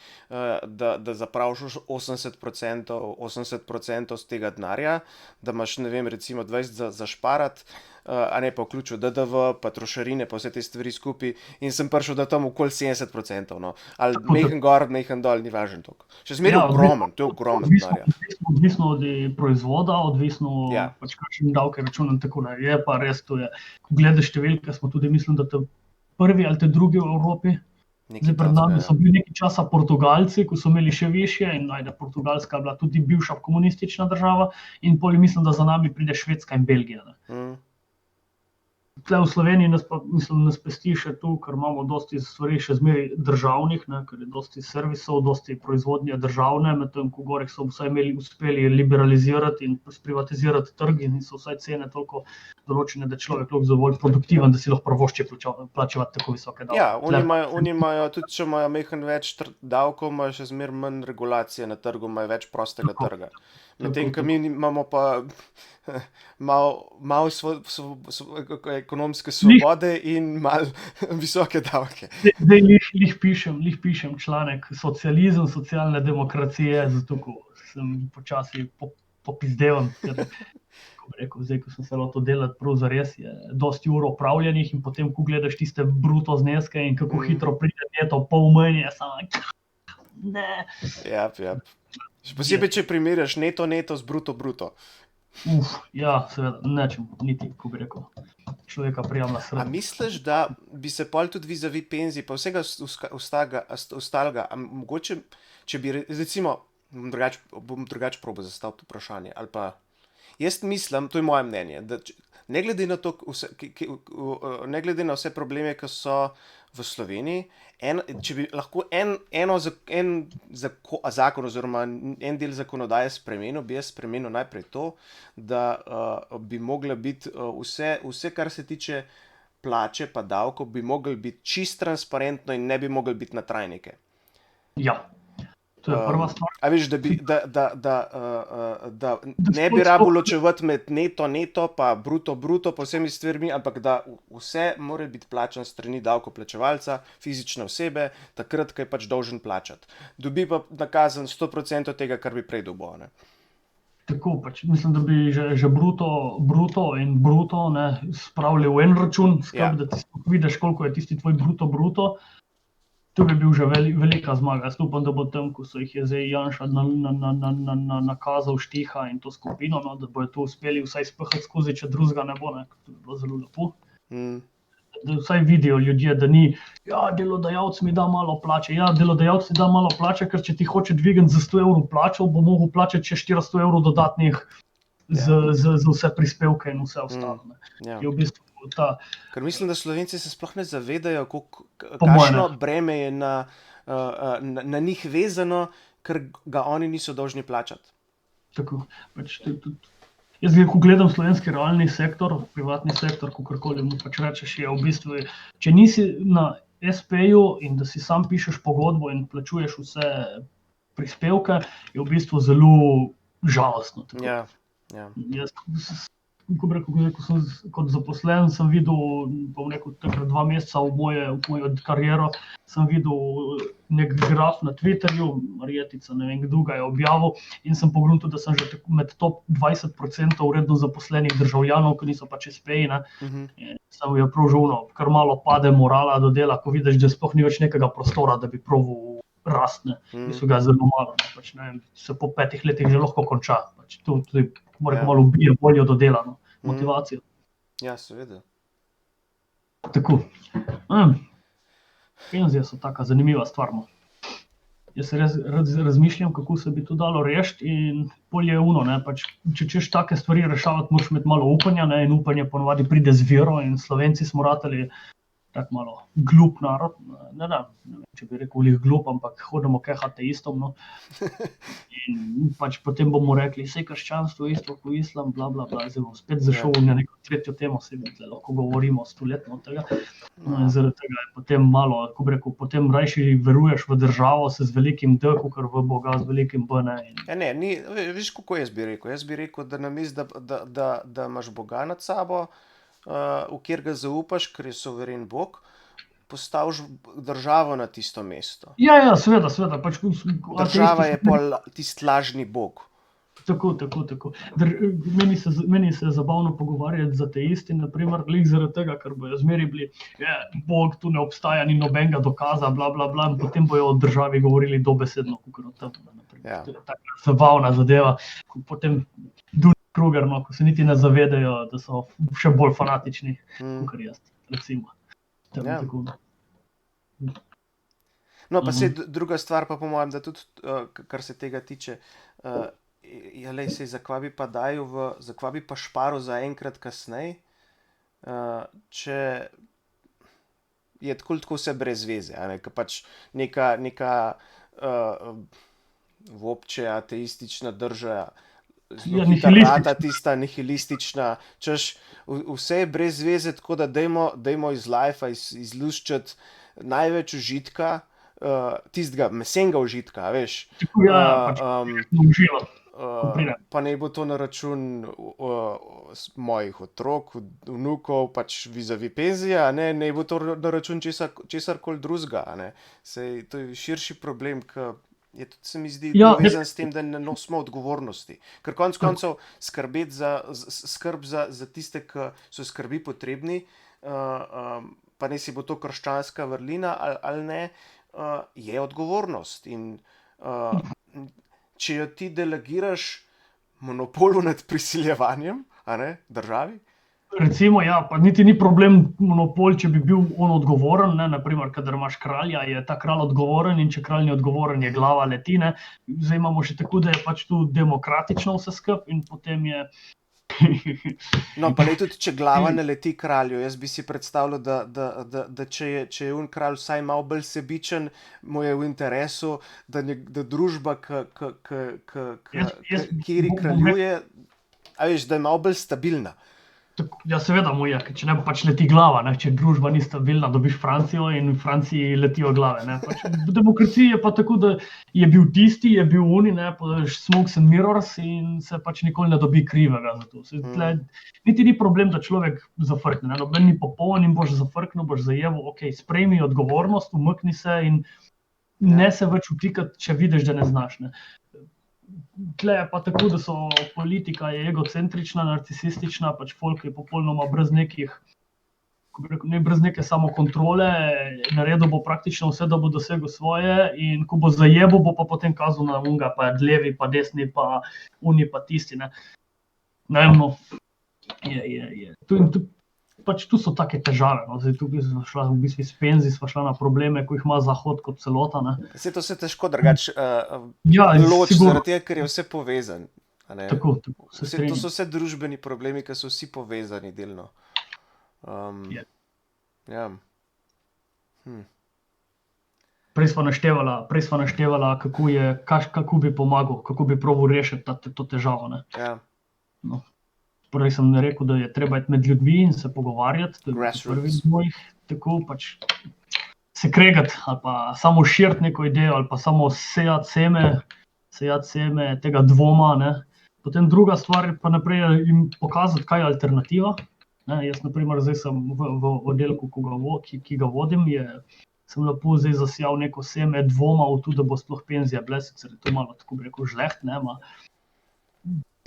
da zapraviš 80% z tega denarja, da imaš, ne vem, recimo 20 za šparat, a ne pa vključil DDV, pa trošarine, pa vse te stvari skupaj, in sem prišel da tam okoli 70%, no. Ali mehen gor, mehen dol, ni važno toliko. Še zmeraj ogromen, to je ogromen denarja. Odvisno od proizvoda, odvisno pač kakšen davke računam, tako da je pa res, to je, ko gledaš številke, smo tudi, mislim, da te prvi ali te drugi v Evropi. Zdaj, pred nami so bili nekaj časa Portugalci, ko so imeli še višje, in ajde, Portugalska je bila tudi bivša komunistična država, in pol mislim, da za nami pride Švedska in Belgija. Tle v Sloveniji nas pesti še tu, ker imamo dosti stvari še zmeraj državnih, ne, ker je dosti servisov, dosti proizvodnje državne, medtem ko goreh so vsaj uspeli liberalizirati in sprivatizirati trg in so vsaj cene toliko določene, da človek lahko dovolj produktiven, da si lahko prvošči plačevati tako visoke davke. Ja, oni imajo, tudi če imajo mehen več davkov, imajo še zmeraj manj regulacije na trgu, imajo več prostega trga. Medtem, ko mi imamo pa malo ekonomske svobode in malo visoke davke. Zdaj lih pišem članek Socializem, socialne demokracije, zato ko sem počasi popizdevan, ker, ko bi rekel, zdaj, ko sem se lotil delati prav zares, je dosti ur opravljenih in potem, ko gledaš tiste bruto zneske in kako hitro pride neto pol manj, je samo ne. Jap. Še posebej, če primerjaš neto z bruto. Ja, seveda, nečem, niti, ko bi rekel, človeka prijamna sreda. A misliš, da bi se pol tudi vizavi penzij, pa vsega ostalega, a mogoče, če bi, recimo, bom drugače probal zastaviti vprašanje, ali pa, jaz mislim, to je moje mnenje, da ne glede na vse probleme, ki so v Sloveniji, če bi lahko en zakon oziroma en del zakonodaje spremenil, bi jaz spremenil najprej to, da bi mogla biti vse, kar se tiče plače pa davkov, bi mogli biti čist transparentno in ne bi mogli biti na trajnike. Ja. To je prva stvar. A veš, da ne bi rabo ločevati med neto pa bruto pa vsemi stvarmi, ampak da vse mora biti plačan strani davkoplačevalca, fizične osebe, takrat, ko je pač dolžen plačati. Dobi pa nakazan 100% tega, kar bi prej dobil, ne. Tako, pač mislim, da bi že bruto in bruto, ne, spravili v en račun, da ti vidiš, koliko je tisti tvoj bruto. To bi bil že velika zmaga. Jaz upam, da bo tam, ko so jih je zdaj Janša nakazal Štiha in to skupino, no, da bojo to uspeli vsaj spehati skozi, če drugega ne bo, ne, to bi bilo zelo lepo. Da vsaj vidijo ljudje, da ni, delodajalec mi da malo plače. Ja, delodajalec mi da malo plače, ker če ti hoče dvigati za 100 evrov plačo, bo mogel plačati še 400 evrov dodatnih za vse prispevke in vse ostalo. Je v bistvu Ker mislim, da Slovenci se sploh ne zavedajo, kakšno breme je na njih vezano, ker ga oni niso dolžni plačati. Tako, pač jaz, ko gledam slovenski realni sektor, privatni sektor, kakorkoli mu pač rečeš, je v bistvu, če nisi na SP-ju in da si sam pišeš pogodbo in plačuješ vse prispevke, je v bistvu zelo žalostno. Ja. Jaz, ko sem kot zaposlen, sem videl, bom rekel, 2 meseca v mojo kariero, sem videl nek graf na Twitterju, Marjetica, ne vem, kdo ga je objavil, in sem pogruntil, da sem že med top 20% uredno zaposlenih državljanov, ki niso pač SP-ji, ne. Samo je prav žalno, kar malo pade morala do dela, ko vidiš, da sploh ni več nekega prostora, da bi probal rastne. So ga zelo malo, pač, ne vem, se po 5 letih že lahko konča. Pač, tudi malo ubije voljo do dela, no. Motivacijo. Ja, seveda. Tako. Penzije so taka zanimiva stvar. Jaz se res razmišljam, kako se bi to dalo rešiti, in bolje je ne, pač, če češ take stvari rešavati, moraš imeti malo upanja, ne, in upanje ponavadi pride z vero, in Slovenci smo ratali tako malo glup narod, ne vem, če bi rekel lih glup, ampak hodimo kehati ateistom, no. In pač potem bomo rekli, saj krščanstvo je isto kot islam, bla, bla, bla, zdaj bom spet zašel na neko tretjo temo, saj lahko govorimo stoletno od tega. No, in zaradi tega je potem malo, kako bi rekel, potem rajši veruješ v državo se z velikim D, kakor v Boga z velikim B, ne. Veš, kako jaz bi rekel? Jaz bi rekel, da namesto, da imaš Boga nad sabo, v kjer ga zaupaš, ker je soveren Bog, postaviš državo na tisto mesto. Ja, seveda. Pač, država je pol tisti lažni Bog. Tako. Meni se je zabavno pogovarjati z ateisti, naprimer, glih zaradi tega, ker bojo zmeri bili, Bog tu ne obstaja, ni nobenega dokaza, bla, bla, bla, in potem bojo o državi govorili dobesedno, kakor o tem. Ja. To je taka zabavna zadeva, potem Kruger, no, ko se niti ne zavedajo, da so še bolj fanatični, kakor jaz, recimo. Ja. Tako. No, pa druga stvar pa po mojem, da tudi, kar se tega tiče, zakva bi pa zakva bi pa šparil za enkrat kasneje, če je tako vse brez veze, ker pač neka vopče ateistična drža, rata tista nihilistična, češ, vse je brez veze, tako da dajmo iz lifea izluščati največ užitka, tistega mesenega užitka, veš. Pa ne bo to na račun mojih otrok, vnukov, pač vis-a-vis penzija, ne bo to na račun česarkoli drugega, Sej to je širši problem, ki je tudi, se mi zdi, povezan s tem, da ne nosimo odgovornosti. Ker konec koncev skrb za tiste, ki so skrbi potrebni, pa ne si bo to krščanska vrlina ali ne, je odgovornost. In če jo ti delegiraš monopolu nad prisiljevanjem, državi, recimo, pa niti ni problem monopol, če bi bil on odgovoren, naprimer, kadar imaš kralja, je ta kralj odgovoren in če kralj ni odgovoren, je glava leti, Zdaj imamo še tako, da je pač tu demokratično vse skup in potem je... No, pa le tudi, če glava ne leti kralju, jaz bi si predstavljal, da če je un kralj vsaj malo bolj sebičen, mu je v interesu, da družba, kjer kraljuje, da je malo bolj stabilna. Ja, seveda mu je, če ne bo pač leti glava, če družba ni stabilna, dobiš Francijo in v Franciji letijo glave. Pač v demokraciji je pa tako, da je bil tisti, je bil oni, smokes and mirrors in se pač nikoli ne dobi krivega za to. Niti ni problem, da človek zafrkne, noben ni popoln in boš zafrknil, boš zajeval, sprejmi odgovornost, umakni se in ne se več vtikati, če vidiš, da ne znaš. Tle je pa tako, da so politika je egocentrična, narcisistična, pač folk je popolnoma brez neke samokontrole, naredil bo praktično vse, da bo dosegel svoje in ko bo zajebil, bo pa potem kazal na unga, pa levi, pa desni, pa uni, pa tisti. Ne vem, no, pač tu so take težave, zdaj tukaj smo šla v bistvu s penzi, smo šla na probleme, ko jih ima Zahod kot celota, Saj to se težko drugače loči, zaradi tega, ker je vse povezan, Tako, to so vse družbeni problemi, ki so vsi povezani delno. Prej sva naštevala, kako bi pomagal, kako bi probal rešiti to težavo, No. Prej sem rekel, da je treba iti med ljudmi in se pogovarjati, to je prvi iz mojih, tako pač se kregati ali pa samo širiti neko idejo ali pa samo sejati seme tega dvoma, Potem druga stvar je pa naprej jim pokazati, kaj je alternativa. Jaz naprimer zdaj sem v oddelku, ki ga vodim, sem lepo zdaj zasijal neko seme dvoma v to, da bo sploh penzija bila, sicer je to malo tako bi rekel žleht,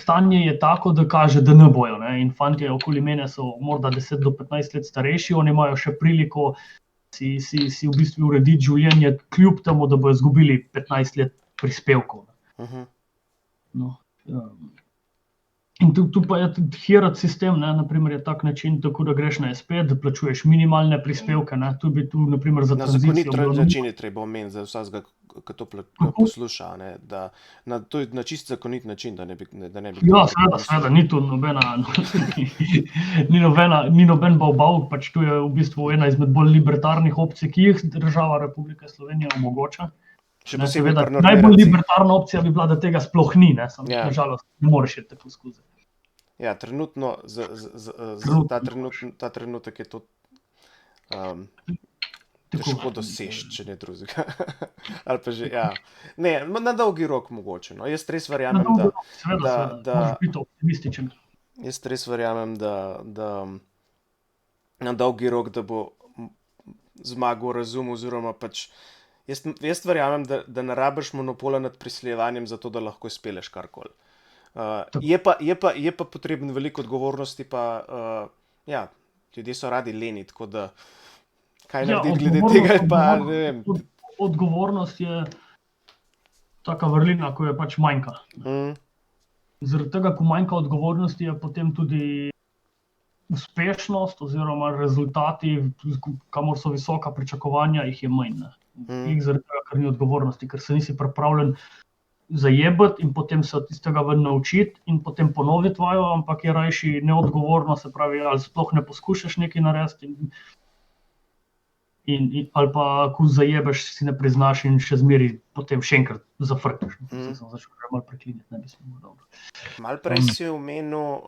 Stanje je tako, da kaže, da ne bojo. In fantje okoli mene so morda 10 do 15 let starejši, oni imajo še priliko si v bistvu urediti življenje, kljub temu, da bojo izgubili 15 let prispevkov. No, In tu pa je tudi hierarhijski sistem, ne, naprimer je tak način, tako da greš na SP, da plačuješ minimalne prispevke, ne, tu bi tu, naprimer, za Na zakonit tranzicijo bilo način je treba omeniti za vsakega, ki to posluša, ne, da to je na čist zakonit način, da ne bi Ja, seveda, ni tu ni noben bav, pač tu je v bistvu ena izmed bolj libertarnih opcij, ki jih država Republike Slovenije omogoča. Še Ne, posebej seveda, pri normirancih. najbolj libertarna opcija bi bila, da tega sploh ni, ne, samo Ja. nažalost ne moreš iti tako skozi. Ja, trenutno, ta trenutek je to težko doseči, če ne drugega. Ali pa že, ja. Ne, na dolgi rok mogoče. No. Jaz res verjamem, Seveda, moraš biti optimističen. Jaz res verjamem, da na dolgi rok, da bo zmagal razum, oziroma pač jaz verjamem, da ne rabiš monopola nad priseljevanjem zato, da lahko izpeleš karkoli. Je pa potreben veliko odgovornosti, pa ja, ljudje so radi leni, tako da kaj narediti glede tega, pa ne vem. Odgovornost je taka vrlina, ko je pač manjka. Zaradi tega, ko manjka odgovornosti, je potem tudi uspešnost oziroma rezultati, kamor so visoka pričakovanja, jih je manj. Zaradi tega, ker ni odgovornosti, ker se nisi pripravljen zajebati in potem se od tistega ven naučiti in potem ponoviti vajo, ampak je rajši neodgovorno, se pravi, ali sploh ne poskušaš nekaj narediti ali pa ko zajebeš, si ne priznaš in še zmeri potem še enkrat zafrkneš. Sem začel malo prekliniti, ne bi smel dobro. Malo prej si omenil,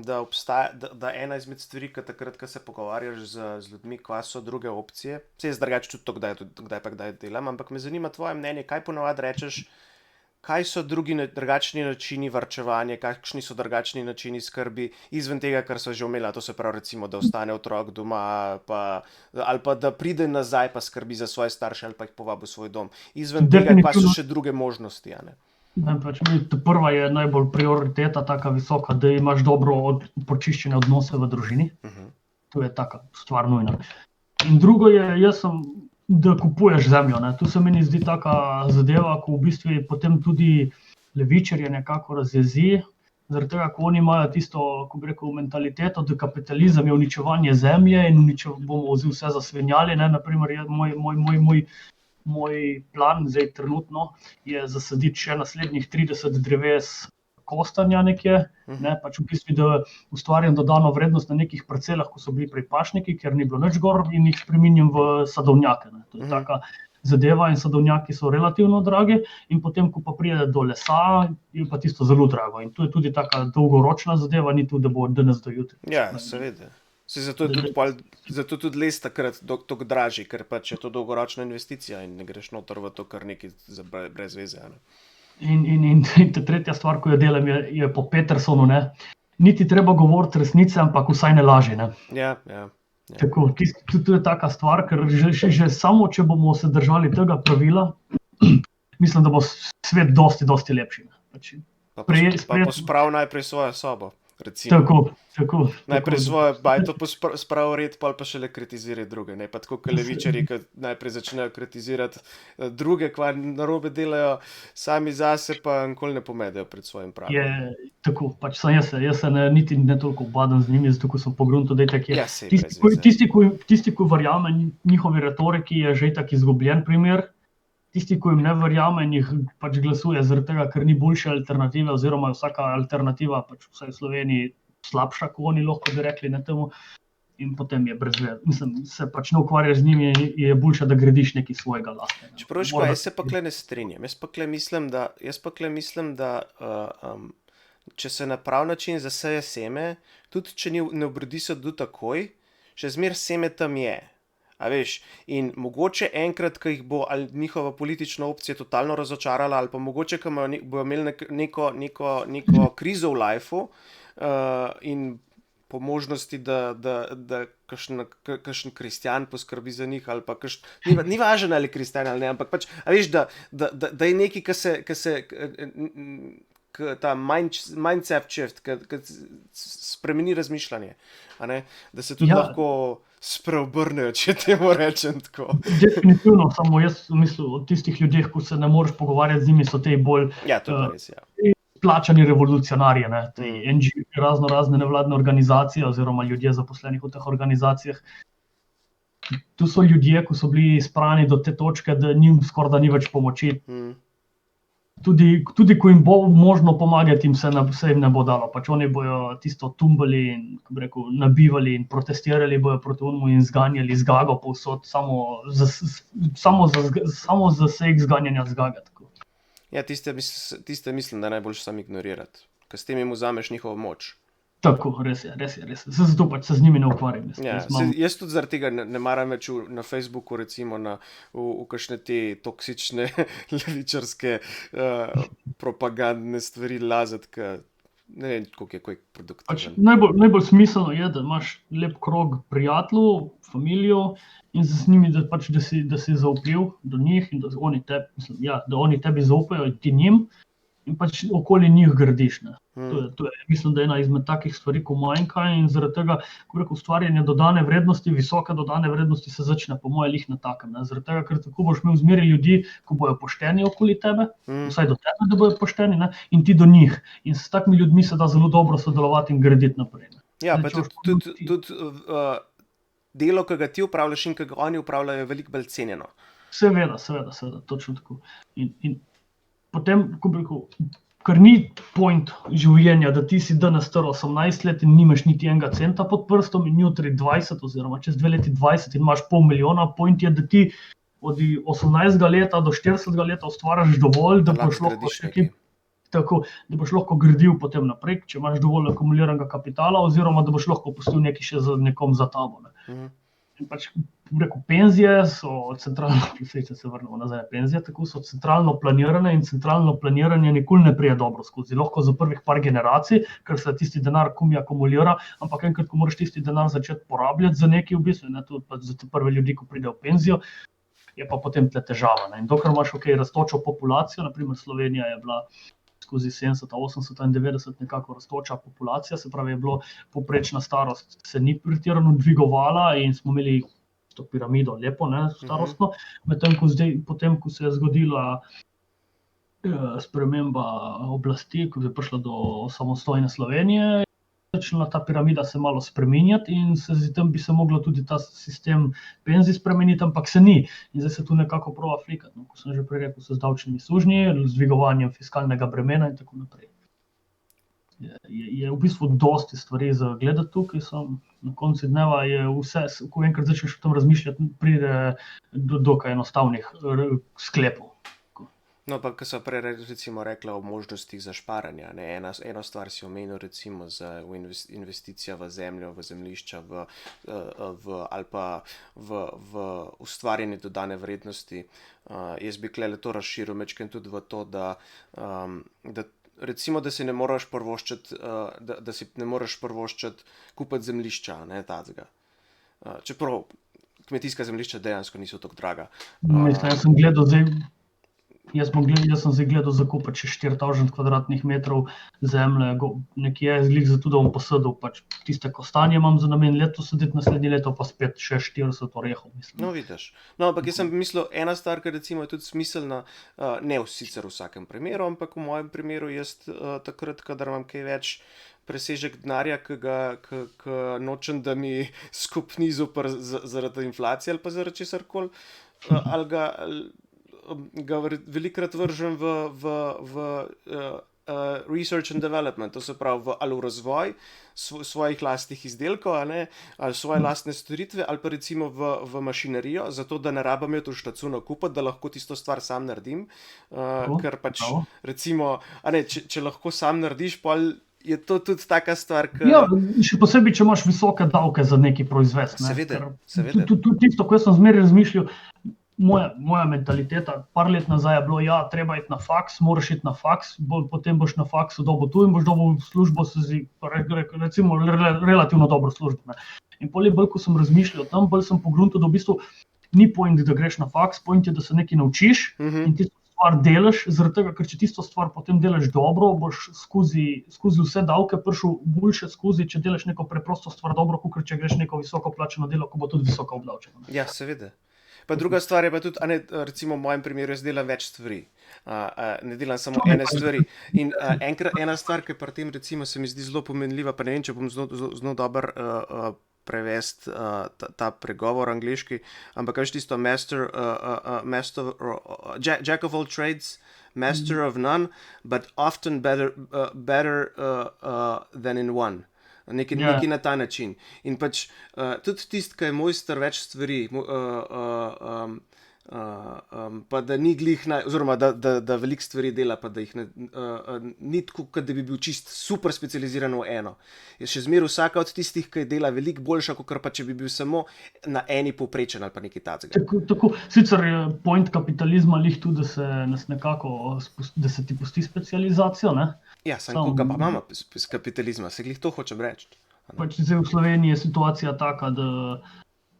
da obstaja, da ena izmed stvari, takrat, ko se pogovarjaš z ljudmi, kva so druge opcije, se jaz drugače tudi to, kdaj delam, ampak me zanima tvoje mnenje, kaj ponavadi rečeš, kaj so drugačni načini varčevanja, kakšni so drugačni načini skrbi, izven tega, kar so že omenila, to se pravi recimo, da ostane otrok doma, ali pa da pride nazaj pa skrbi za svoje starše ali pa jih povabi v svoj dom. Izven tega pa so še druge možnosti, a ne? Pač prva je najbolj prioriteta, taka visoka, da imaš dobro počiščene odnose v družini. To je taka stvar nujna. In drugo je, da kupuješ zemljo. Ne. Tu se meni zdi taka zadeva, ko v bistvu potem tudi levičarje nekako razjezi, zaradi tega, ko oni imajo tisto, ko bi rekel, mentaliteto, da kapitalizem je uničevanje zemlje in bomo vse zasvenjali. Ne. Naprimer, moj plan zdaj trenutno je zasaditi še naslednjih 30 dreves kostanja nekje, ne, pač v bistvu, da ustvarjam dodano vrednost na nekih parcelah, ko so bili prej pašniki, ker ni bilo nič gor, in jih spreminjam v sadovnjake. Ne. To je taka zadeva in sadovnjaki so relativno dragi, in potem, ko pa pride do lesa, je pa tisto zelo drago. In to je tudi taka dolgoročna zadeva, ni tu, da bo danes do jutri. Ja, seveda. Zato tudi les takrat toliko dražji, ker pač je to dolgoročna investicija in ne greš noter v to, kar nekaj brez veze. Ne. In tretja stvar, ko jo delam, je po Petersonu, ne. Niti treba govoriti resnice, ampak vsaj ne laži, ne. Ja. Tako, to je taka stvar, ker že samo, če bomo se držali tega pravila, mislim, da bo svet dosti lepši. Pa posprav najprej svojo sobo, recimo. Tako. Najprej svojo bajto sprav red, pa šele kritizirati druge. Ne? Pa tako, kot levičarji, ki najprej začnejo kritizirati druge, kva narobe delajo, sami zase pa nikoli ne pomedejo pred svojim pravom. Je tako, pač sem jaz se niti ne toliko obadam z njimi, zato ko sem pogrunto, da je tak je. Ja, tisti, ko verjame njihovi retoriki, je že tak izgubljen primer. Tisti, ko jim ne verjame, jih pač glasuje zaradi tega, ker ni boljše alternative, oziroma vsaka alternativa, pač vsaj v Sloveniji, slabša, kot oni lahko bi rekli na temu, in potem je brez veze. Mislim, se pač ne ukvarjaš z njimi, je boljše, da gradiš nekaj svojega lastnega. Čeprav jaz se pa kle ne strinjam. Jaz pa kle mislim, da če se na prav način zaseje seme, tudi če ne obrodi se do takoj, še zmer seme tam je. A veš, in mogoče enkrat, ko jih bo ali njihova politična opcija totalno razočarala, ali pa mogoče, ko bojo imeli neko krizo v lifeu, in po možnosti, da kakšen kristjan poskrbi za njih, ali pa ni važno, ali kristjan ali ne, ampak pač, a veš, da je nekaj, ki se ta mindset shift, ki spremeni razmišljanje, a ne, da se tudi lahko spreobrnejo, če temu rečem tako. Definitivno, samo jaz mislim o tistih ljudeh, ko se ne moreš pogovarjati z njimi, so te bolj... Ja, to je res, ja. plačani revolucionarji, ne, NGO, razne nevladne organizacije oziroma ljudje zaposlenih v teh organizacijah. Tu so ljudje, ki so bili sprani do te točke, da njim skoraj da ni več pomoči. Tudi ko jim bo možno pomagati, se jim ne bo dalo. Pač oni bojo tisto tumbali in, kako bi rekel, nabivali in protestirali bojo proti onemu in zganjali zgago povsod, samo za sek zganjanja zgage. Tako. Ja, tiste mislim, da najbolj sam ignorirati, ker s tem jim vzameš njihovo moč. Tako, res je. Zato pač se z njimi ne ukvarjam. Jaz tudi zaradi tega ne maram več na Facebooku, recimo v kakšne te toksične levičarske propagandne stvari lazati, ker ne vem, koliko je kaj produktiven. Pač najbolj smiselno je, da imaš lep krog prijateljev, familijo in z njimi, da si zaupljiv do njih in da oni tebi zaupajo in ti njim. In pač okoli njih gradiš. To je, mislim, da je ena izmed takih stvari, ko manjka in zaradi tega, ko rekel, ustvarjanje dodane vrednosti, visoke dodane vrednosti se začne po moje lih na takem. Zaradi tega, ker tako boš imel zmeraj ljudi, ko bojo pošteni okoli tebe, vsaj do tebe, da bojo pošteni, ne? In ti do njih. In s takimi ljudmi se da zelo dobro sodelovati in graditi naprej. Ja, pa tudi delo, ki ga ti upravljaš in ki ga oni upravljajo, je veliko bolj cenjeno. Seveda, točno tako. In potem, ko bi rekel, ker ni point življenja, da ti si danes star 18 let in nimaš niti enega centa pod prstom in jutri 20 oziroma čez 2 leti 20 in imaš $500,000, point je, da ti od 18 leta do 40 leta ustvarjaš dovolj, da boš lahko gradil potem naprej, če imaš dovolj akumuliranega kapitala oziroma da boš lahko pustil nekaj še za nekom za tabo. In pač, rekel, penzije so centralno, se vrnemo nazaj, penzije tako so centralno planirane in centralno planiranje nikoli ne prije dobro skozi. Lahko za prvih par generacij, ker se tisti denar akumulira, ampak enkrat, ko moraš tisti denar začeti porabljati za nekaj v bistvu, tudi za te prve ljudi, ko pridejo v penzijo, je pa potem tle težava. In dokler imaš rastočo populacijo, naprimer Slovenija je bila skozi 70, 80 in 90 nekako rastoča populacija, se pravi, je bilo povprečna starost se ni pretirano dvigovala in smo imeli to piramido lepo, starostno, medtem ko potem, ko se je zgodila sprememba oblasti, ko je prišla do samostojne Slovenije, začela ta piramida se malo spreminjati in tam bi se moglo tudi ta sistem penzij spremeniti, ampak se ni. In zdaj se tu nekako prova flikati, ko sem že prej rekel, se z davčnimi sužnji, z dvigovanjem fiskalnega bremena in tako naprej. Je v bistvu dosti stvari za gledati tukaj, na koncu dneva je vse, ko enkrat začneš o tem razmišljati, pride do dokaj enostavnih sklepov. No, pa ko so prej recimo rekla o možnostih za šparanja, eno stvar si omenil recimo za investicija v zemljo, v zemljišča, ali pa v ustvarjanje dodane vrednosti. Jaz bi klele to razširil mečken tudi v to, da recimo, da si ne moreš prvoščati kupiti zemljišča, tacga. Čeprav kmetijska zemljišča dejansko niso tako draga. Mislim, jaz sem zdaj gledal zakupati še 4000 kvadratnih metrov zemlje, nekje zglih zato, da bom posadil pač tiste kostanje imam za namen leto sedeti, naslednje leto pa spet še 40 orehov, mislim. No, vidiš. No, ampak jaz sem mislil, ena stvar, ki recimo je tudi smiselna, ne sicer v vsakem primeru, ampak v mojem primeru jaz takrat, kadar imam kaj več presežek denarja, ki nočem, da mi skupni zopr zaradi inflacije ali pa zaradi česarkoli, ali ga velikrat vržem v research and development, to se pravi ali v razvoj svojih lastnih izdelkov, ali svoje lastne storitve, ali pa recimo v mašinerijo, zato da ne rabim jo tu štacuno kupiti, da lahko tisto stvar sam naredim, ker pač recimo, če lahko sam narediš, pol je to tudi taka stvar, Ja, še posebej, če imaš visoke davke za neki proizvest. Seveda. Tudi tisto, ko sem zmeraj razmišljal, moja mentaliteta, par let nazaj je bilo, treba iti na faks, moraš iti na faks, potem boš na faksu dobil tu in boš dobil službo, recimo relativno dobro službo. In bolj, ko sem razmišljal tam, bolj sem pogruntal, da v bistvu ni point, da greš na faks, point je, da se nekaj naučiš in tisto stvar delaš, zaradi tega, ker če tisto stvar potem delaš dobro, boš skozi vse davke prišel boljše skozi, če delaš neko preprosto stvar dobro, kot če greš neko visoko plačeno delo, ko bo tudi visoko obdavčeno. Ja, seveda. Pa druga stvar je pa tudi, a ne, recimo v mojem primeru, jaz delam več stvari. Ne delam samo Tudi ene stvari. In ena stvar, ki pri tem recimo se mi zdi zelo pomenljiva, pa ne vem, če bom zelo dober prevesti ta pregovor angleški, ampak veš tisto jack of all trades, master of none, but often better than in one. Nekaj na ta način. In pač tudi tisti, ki je mojster več stvari, pa da ni glih, oziroma da veliko stvari dela, pa da jih ni tako, kot da bi bil čist super specializiran v eno. Je še zmeraj vsaka od tistih, ki dela veliko boljša, kot pa če bi bil samo na eni povprečen ali pa nekaj takega. Tako, sicer je point kapitalizma lih tudi, da se nas nekako, da se ti pusti specializacijo, ne? Ja, samo koga pa imamo z kapitalizma, se glih to hočem reči. Pač zdaj v Sloveniji je situacija taka, da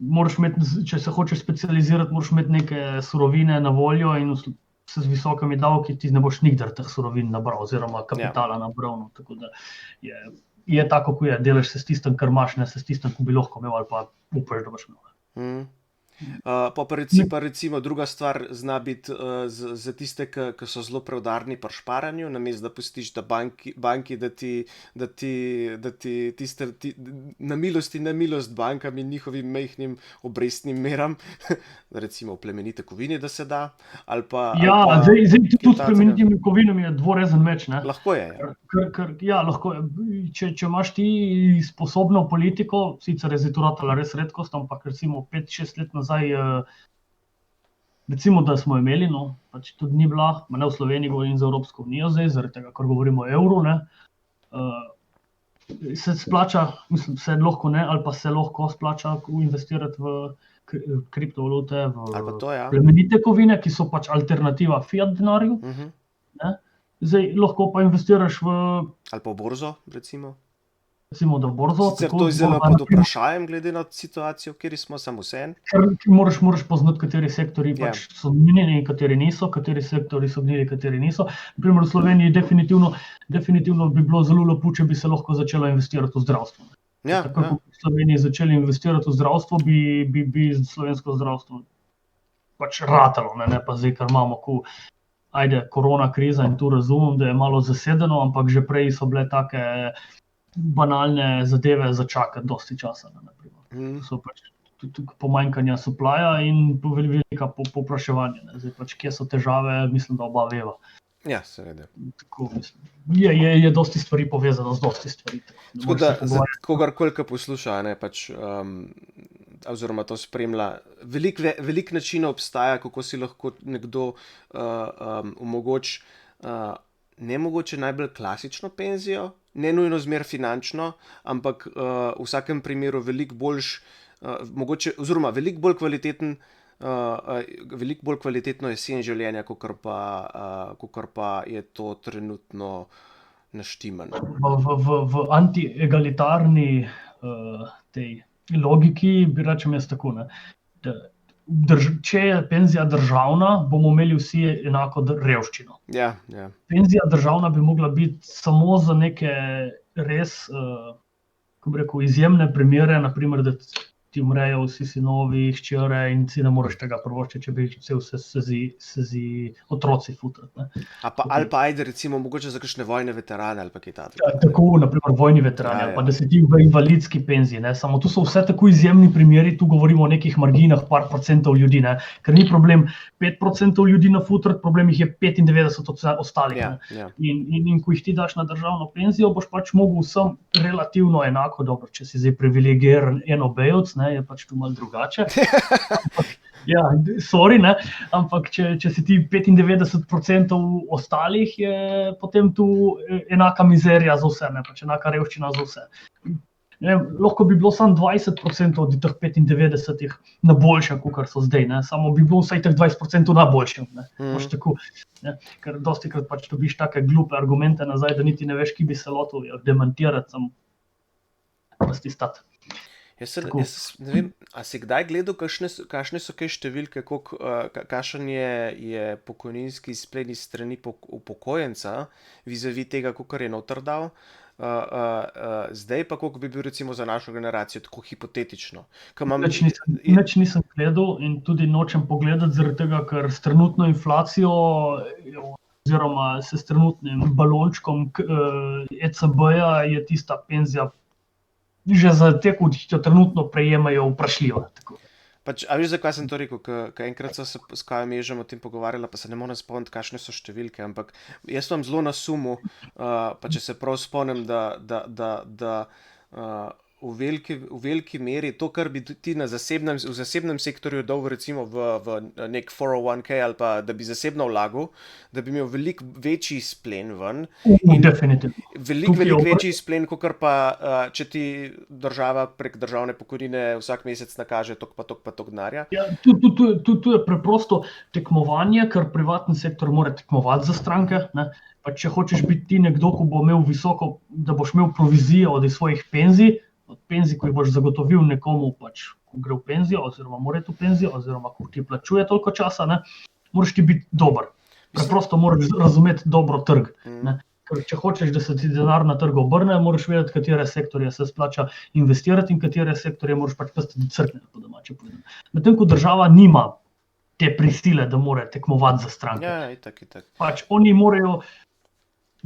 moraš imeti, če se hočeš specializirati, moraš imeti neke surovine na voljo in se z visokimi davki ti ne boš nikdar teh surovin nabral oziroma kapitala nabral. No, tako da je tako, ko je, delaš se s tistem, kar imaš, ne se s tistem, ko bi lahko imel ali pa upaš, da boš imel. Pa recimo druga stvar zna biti za tiste, ki so zelo preudarni pri šparanju, namesto da pustiš, da banki, da ti tiste na milost in nemilost bankam in njihovim majhnim obrestnim meram, recimo v plemenite kovine, da se da, ali pa... Ja, zdaj tudi s plemenitimi kovinami je dvorezen meč, ne? Lahko je, ja. Lahko je. Če imaš ti sposobno politiko, sicer je zdaj to ratala res redkost, ampak recimo 5-6 let nazaj, recimo, da smo imeli, no, pač tudi ni bila, ne v Sloveniji, govorim za Evropsko unijo zdaj, zaradi tega, ker govorimo o evru, ne, se splača, mislim, se lahko ne, ali pa se lahko splača investirati v kriptovalute, v plemenite kovine, ki so pač alternativa fiat denarju, ne, zdaj lahko pa investiraš v... Ali pa v borzo, recimo. Recimo, da v borzo. Sicer to je zelo pod vprašajem, glede na situacijo, kjer smo samo vsem. Moraš poznati, kateri sektori pač so gnili, kateri niso, kateri sektori so gnili, kateri niso. Naprimer, v Sloveniji definitivno bi bilo zelo lepo, če bi se lahko začelo investirati v zdravstvo. Tako kot v Sloveniji začeli investirati v zdravstvo, bi slovensko zdravstvo pač ratalo, ne pa zdaj, kar imamo, korona kriza in tu razumem, da je malo zasedeno, ampak že prej so bile take banalne zadeve začakati dosti časa. So pač tudi pomanjkanja suplaja in velika povpraševanja. Zdaj pač, kje so težave, mislim, da oba veva. Ja, seveda. Tako mislim. Je dosti stvari povezano z dosti stvari. Tako da, za kogarkoli, ki posluša, ne, pač, oziroma to spremlja, veliko načinov obstaja, kako si lahko nekdo omogoči ne mogoče najbolj klasično penzijo, ne nujno zmer finančno, ampak v vsakem primeru veliko bolj kvalitetno jesen življenja, kakor pa je to trenutno naštimano. V antiegalitarni tej logiki bi rečem jaz tako, ne, če je penzija državna, bomo imeli vsi enako revščino. Ja. Penzija državna bi mogla biti samo za neke res, kako bi rekel, izjemne primere, naprimer, da ti umrejo vsi sinovi, hčere in si ne moreš tega privoščiti, če bi se otroci futrati. Ali pa ajde recimo mogoče za kakšne vojne veterane ali pa kaj takega. Tako, naprimer vojni veterani, ali pa da si ti v invalidski penziji, ne, samo tu so vse tako izjemni primeri, tu govorimo o nekih marginah, par procentov ljudi, ne, ker ni problem 5% ljudi nafutrati, problem jih je 95% ostalih. Ja. In ko jih ti daš na državno penzijo, boš pač mogel vsem relativno enako, dobro, če si zdaj privilegiran enobejevc, ne, je pač tu malo drugače. Ja, sorry, ne, ampak če si ti 95% ostalih, je potem tu enaka mizerija za vse, ne, pač enaka revščina za vse. Ne, lahko bi bilo samo 20% od teh 95 na boljše, kakor so zdaj, ne, samo bi bilo vsaj teh 20% na boljše, ne, pač tako, ne, ker dostikrat pač dobiš take glupe argumente nazaj, da niti ne veš, ki bi se lotil demantirati, samo pasti stati. Jaz ne vem, a si kdaj gledal, kakšne so kaj številke, kakšen je pokojninski izplen iz strani upokojenca, vizavi tega, kakor je noter dal. zdaj pa koliko bi bil recimo za našo generacijo, tako hipotetično. Nič nisem gledal in tudi nočem pogledati zaradi tega, ker s trenutno inflacijo oziroma s trenutnim balončkom ECB-ja je tista penzija že za te, ki jo trenutno prejemajo, vprašljiva. A veš, zakaj sem to rekel? Ker enkrat so se s Kajem Ježem o tem pogovarjala, pa se ne morem spomniti, kakšne so številke, ampak jaz vam zelo na sumu, pa če se prav spomnim, da v veliki meri to, kar bi ti v zasebnem sektorju dal recimo v nek 401k ali pa da bi zasebno vlagal, da bi imel veliko večji izplen ven. Veliko večji izplen, kot pa če ti država prek državne pokojnine vsak mesec nakaže tok pa tok denarja. Ja, tu je preprosto tekmovanje, ker privatni sektor mora tekmovati za stranke, ne? Pa če hočeš biti ti nekdo, ko bo imel visoko, da boš imel provizijo od svojih penzij, ko jih boš zagotovil nekomu, pač, ko gre v penzijo, oziroma mora iti v penzijo, oziroma ko ti plačuje toliko časa, ne, moraš ti biti dober. Preprosto moraš razumeti dobro trg. Ne. Ker če hočeš, da se ti denar na trgu obrne, moraš vedeti, katere sektorje se splača investirati in katere sektorje moraš pač pustiti crkne, po domače povedano. Medtem ko država nima te prisile, da mora tekmovati za stranke. Ja, itak. Pač oni morajo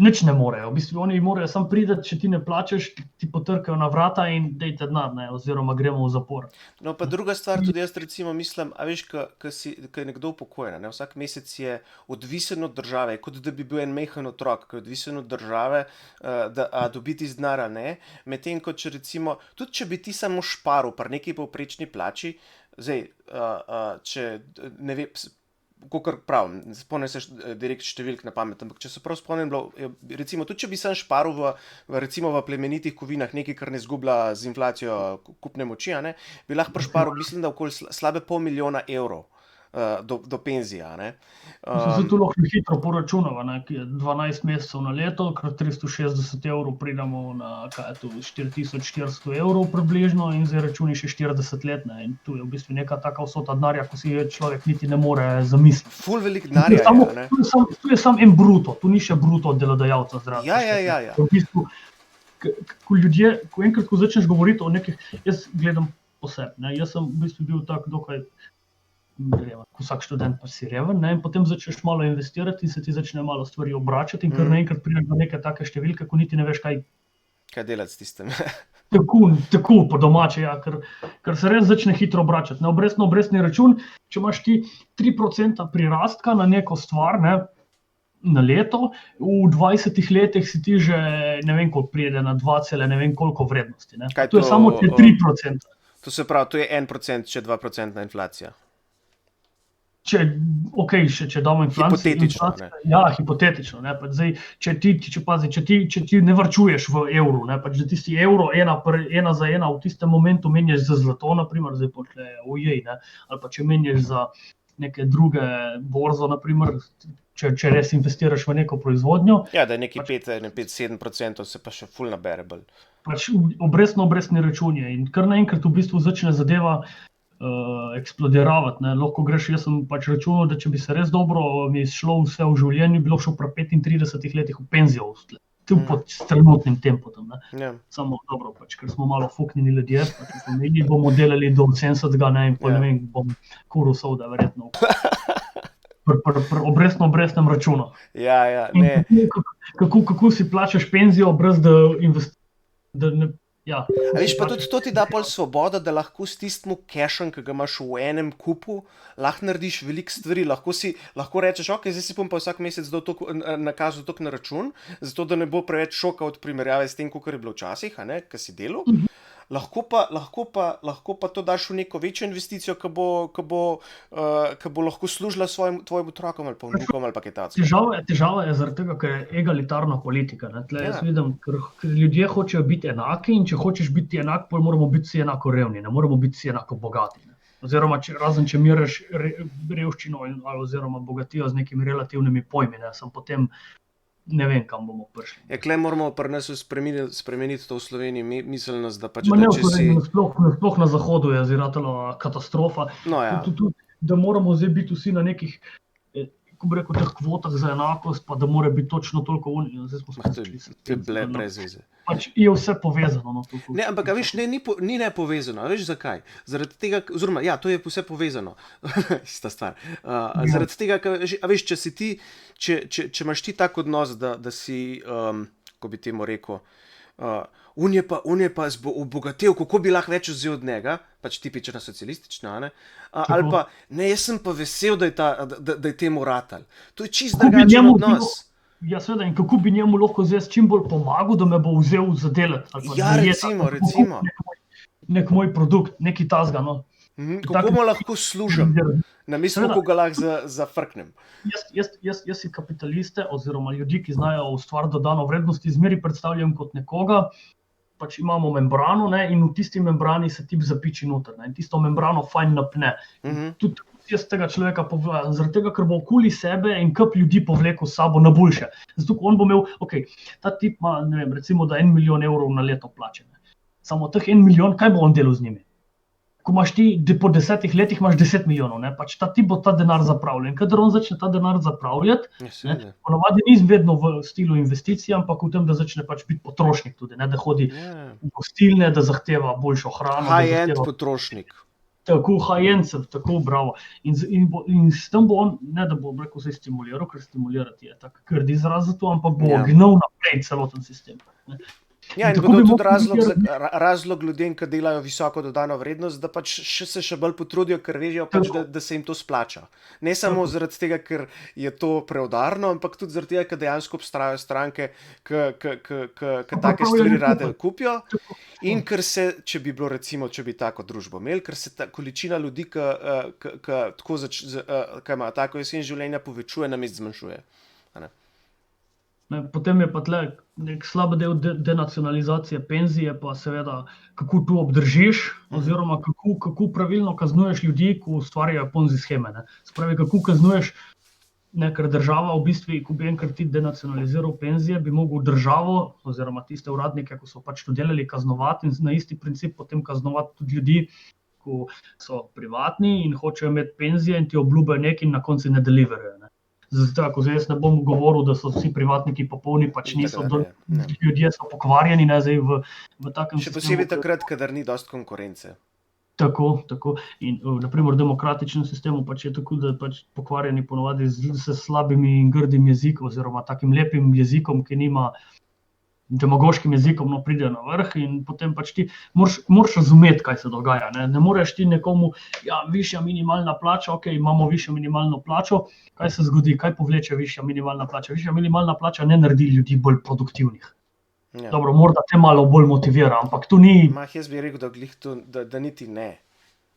nič ne morejo. V bistvu oni morajo samo priti, če ti ne plačeš, ti potrkajo na vrata in dejte denar, oziroma gremo v zapor. No, pa druga stvar, tudi jaz recimo mislim, a veš, ko je nekdo upokojen, ne, vsak mesec je odvisen od države, kot da bi bil en mehen otrok, ki je odvisen od države, da dobiti z denarja, ne, medtem ko če recimo, tudi če bi ti samo šparil pri neki povprečni plači, zdaj, če ne ve, kakor pravim, spomnim se direkt številk na pamet, ampak če se prav spomnim, recimo, tudi če bi sam šparil recimo v plemenitih kovinah nekaj, kar ne zgublja z inflacijo kupne moči, ne, bi lahko prišparil, mislim, da okoli slabe €500,000 do penzija. Se tu lahko hitro poračunava, ki je 12 mesecev na leto, kar 360 € pridemo na 4400 € približno in zdaj računi še 40 let. In tu je v bistvu neka taka vsota denarja, ko si človek niti ne more zamisliti. Ful veliko denarja je. Tu je samo en bruto, tu ni še bruto od delodajalca zraven. Ja. V bistvu, ko enkrat, ko začneš govoriti o nekih, jaz gledam posebej, jaz sem v bistvu bil tak dokaj vsak študent pa si reven, in potem začneš malo investirati in se ti začne malo stvari obračati in kar naenkrat prideš do neke take številke, ko niti ne veš, kaj delati s tistem. Tako po domače, ja, ker se res začne hitro obračati. Na obrestni račun, če imaš ti 3% prirastka na neko stvar, ne, na leto, v 20 letih si ti že ne vem koliko pride na 2, ne vem koliko vrednosti. Ne. To je samo 3%. To se pravi, to je 1%, če 2% inflacija. Če damo inflacijo. Hipotetično. Ja, hipotetično. Ne, zdaj, če ti ne varčuješ v evru, ne, da tisti evro ena za ena v tistem momentu menjaš za zlato, naprimer, zdaj potle ojej, ne, ali pa če menjaš za neke druge borzo, naprimer, če res investiraš v neko proizvodnjo. Ja, da je neki 5-7% se pa še ful nabere bolj. Pač obrestni račun je in kar naenkrat v bistvu začne zadeva eksplodiravati. Lahko greš, jaz sem pač računal, da če bi se res dobro mi šlo vse v življenju, bi lahko šel pri 35 letih v penzijo, pod trenutnim tempom. Samo dobro, pač, ker smo malo fuknjeni ljudje, pač v familiji bomo delali do 70, in pa ne vem, bom kuril soda, verjetno. Pri obrestnem računu. Ja, ne. Kako si plačaš penzijo, brez da investiraš? Ja. A veš, pa tudi to ti da pol svobodo, da lahko s tistim cashom, ki ga imaš v enem kupu, lahko narediš veliko stvari, lahko rečeš, ok, zdaj si bom pa vsak mesec nakazal toliko na račun, zato da ne bo preveč šoka od primerjave s tem, kakor je bilo včasih, ki si delal. Lahko pa to daš v neko večjo investicijo, ki bo lahko služila tvojim otrokom ali pa vnukom ali pa kaj takega. Težava je zaradi tega, ker je egalitarna politika. Jaz vidim, ker ljudje hočejo biti enaki in če hočeš biti enak, potem moramo biti vsi enako revni, ne moramo biti vsi enako bogati. Oziroma, razen če miraš revščino oziroma bogatijo z nekimi relativnimi pojmi, sem potem ne vem, kam bomo prišli. Ja, klej moramo pri nas spremeniti to v Sloveniji miselnost, da pač sploh na zahodu je zratela katastrofa. No, ja. Da moramo zdaj biti vsi na nekih, ko bi rekel, teh kvotah za enakost, pa da mora biti točno toliko unijo. Zdaj smo To je brez veze. Pač je vse povezano. No, ne, ampak veš, ni nepovezano. Veš zakaj? Zaradi tega, oziroma, ja, to je vse povezano. Ista stvar. Zaradi tega, veš, če si ti, če imaš ti tak odnos, da si, ko bi temu rekel, on je pa obogatel, kako bi lahko več vzel od njega, pač tipična socialistična, ne? Ali pa, ne, jaz sem pa vesel, da je temu ratal. To je čist drugačen odnos. Ja, seveda, in kako bi njemu lahko zdaj čim bolj pomagal, da me bo vzel za delet. Ja, recimo. Nek moj produkt, neki tazga, no. Kako mu lahko služim, namesto kako ga lahko zafrknem. Jaz si kapitaliste oziroma ljudi, ki znajo ustvariti dodano vrednost, zmeri predstavljam kot nekoga, pač imamo membrano, ne, in v tisti membrani se tip zapiči noter, ne, in tisto membrano fajn napne. Tudi jaz tega človeka povlajam, zaradi tega, ker bo okoli sebe en kup ljudi povlekel s sabo na boljše. Zato, ko on bo imel, ta tip ima, ne vem, recimo, da 1 milijon evrov na leto plače. Samo teh 1 milijon, kaj bo on delal z njimi? Ko imaš ti, po 10 letih imaš 10 milijonov, ne? Pač ta tip bo ta denar zapravljen. Kadar on začne ta denar zapravljati, ponavadi ni vedno v stilu investicij, ampak v tem, da začne pač biti potrošnik tudi, ne? Da hodi v gostilne, da zahteva boljšo hrano. High-end potrošnik. Tako, high-end, tako, bravo. In s tem bo on, ne da bo rekel, se stimuliral, ker stimulirati je tak grd izraz za to, ampak bo gnal naprej celoten sistem. Ne? Ja, in bo tudi razlog ljudem, ki delajo visoko dodano vrednost, da pač še bolj potrudijo, ker vežejo, pač, da se jim to splača. Ne samo zaradi tega, ker je to preudarno, ampak tudi zaradi tega, ker dejansko obstajajo stranke, ki take stvari rade kupijo in ker se, če bi bilo recimo, če bi tako družbo imeli, ker se ta količina ljudi, ki ima tako jesen življenja, povečuje, namesto zmanjšuje. Potem je pa tle nek slab del denacionalizacije penzije, pa seveda, kako tu obdržiš, oziroma kako pravilno kaznuješ ljudi, ko ustvarjajo ponzi sheme. Ne? Spravi, kako kaznuješ, ker država v bistvu, ko bi enkrat ti denacionaliziral penzije, bi mogel državo, oziroma tiste uradnike, ko so pač to delali, kaznovati in na isti princip potem kaznovati tudi ljudi, ko so privatni in hočejo imeti penzije in ti obljubljajo nekaj in na koncu ne deliverajo. Ne? Zato, jaz ne bom govoril, da so vsi privatniki popolni, pač niso, ljudje so pokvarjeni, ne, zdaj v takem sistemu. Še posebej takrat, kadar ni dosti konkurence. Tako. In naprimer v demokratičnem sistemu pač je tako, da pač pokvarjeni ponovadi s slabimi in grdim jezikom oziroma takim lepim jezikom, ki nima demagoškim jezikom, no, pridejo na vrh in potem pač ti moraš razumeti, kaj se dogaja. Ne moreš ti nekomu, višja minimalna plača, imamo višjo minimalno plačo, kaj se zgodi, kaj povleče višja minimalna plača? Višja minimalna plača ne naredi ljudi bolj produktivnih. Ja. Dobro, morda te malo bolj motivira, ampak to ni... Jaz bi rekel, da niti ne.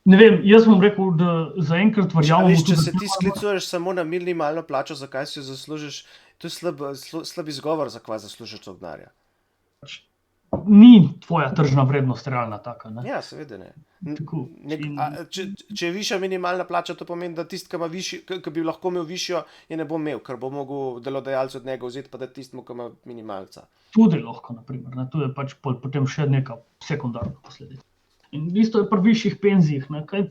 Ne vem, jaz bom rekel, da zaenkrat verjamem... Če se ti sklicuješ samo na minimalno plačo, zakaj si jo zaslužiš, to je slab izgovor, zakaj zaslužiš to denarja. Ni tvoja tržna vrednost realna taka, ne? Ja, seveda ne. Če je višja minimalna plača, to pomeni, da tisti, ki bi lahko imel višjo, je ne bo imel, ker bo mogel delodajalec od njega vzeti, pa da tistemu, ki ima minimalca. Tudi lahko, naprimer, ne? To je pač potem še neka sekundarna posledica. In isto je pri višjih penzijah.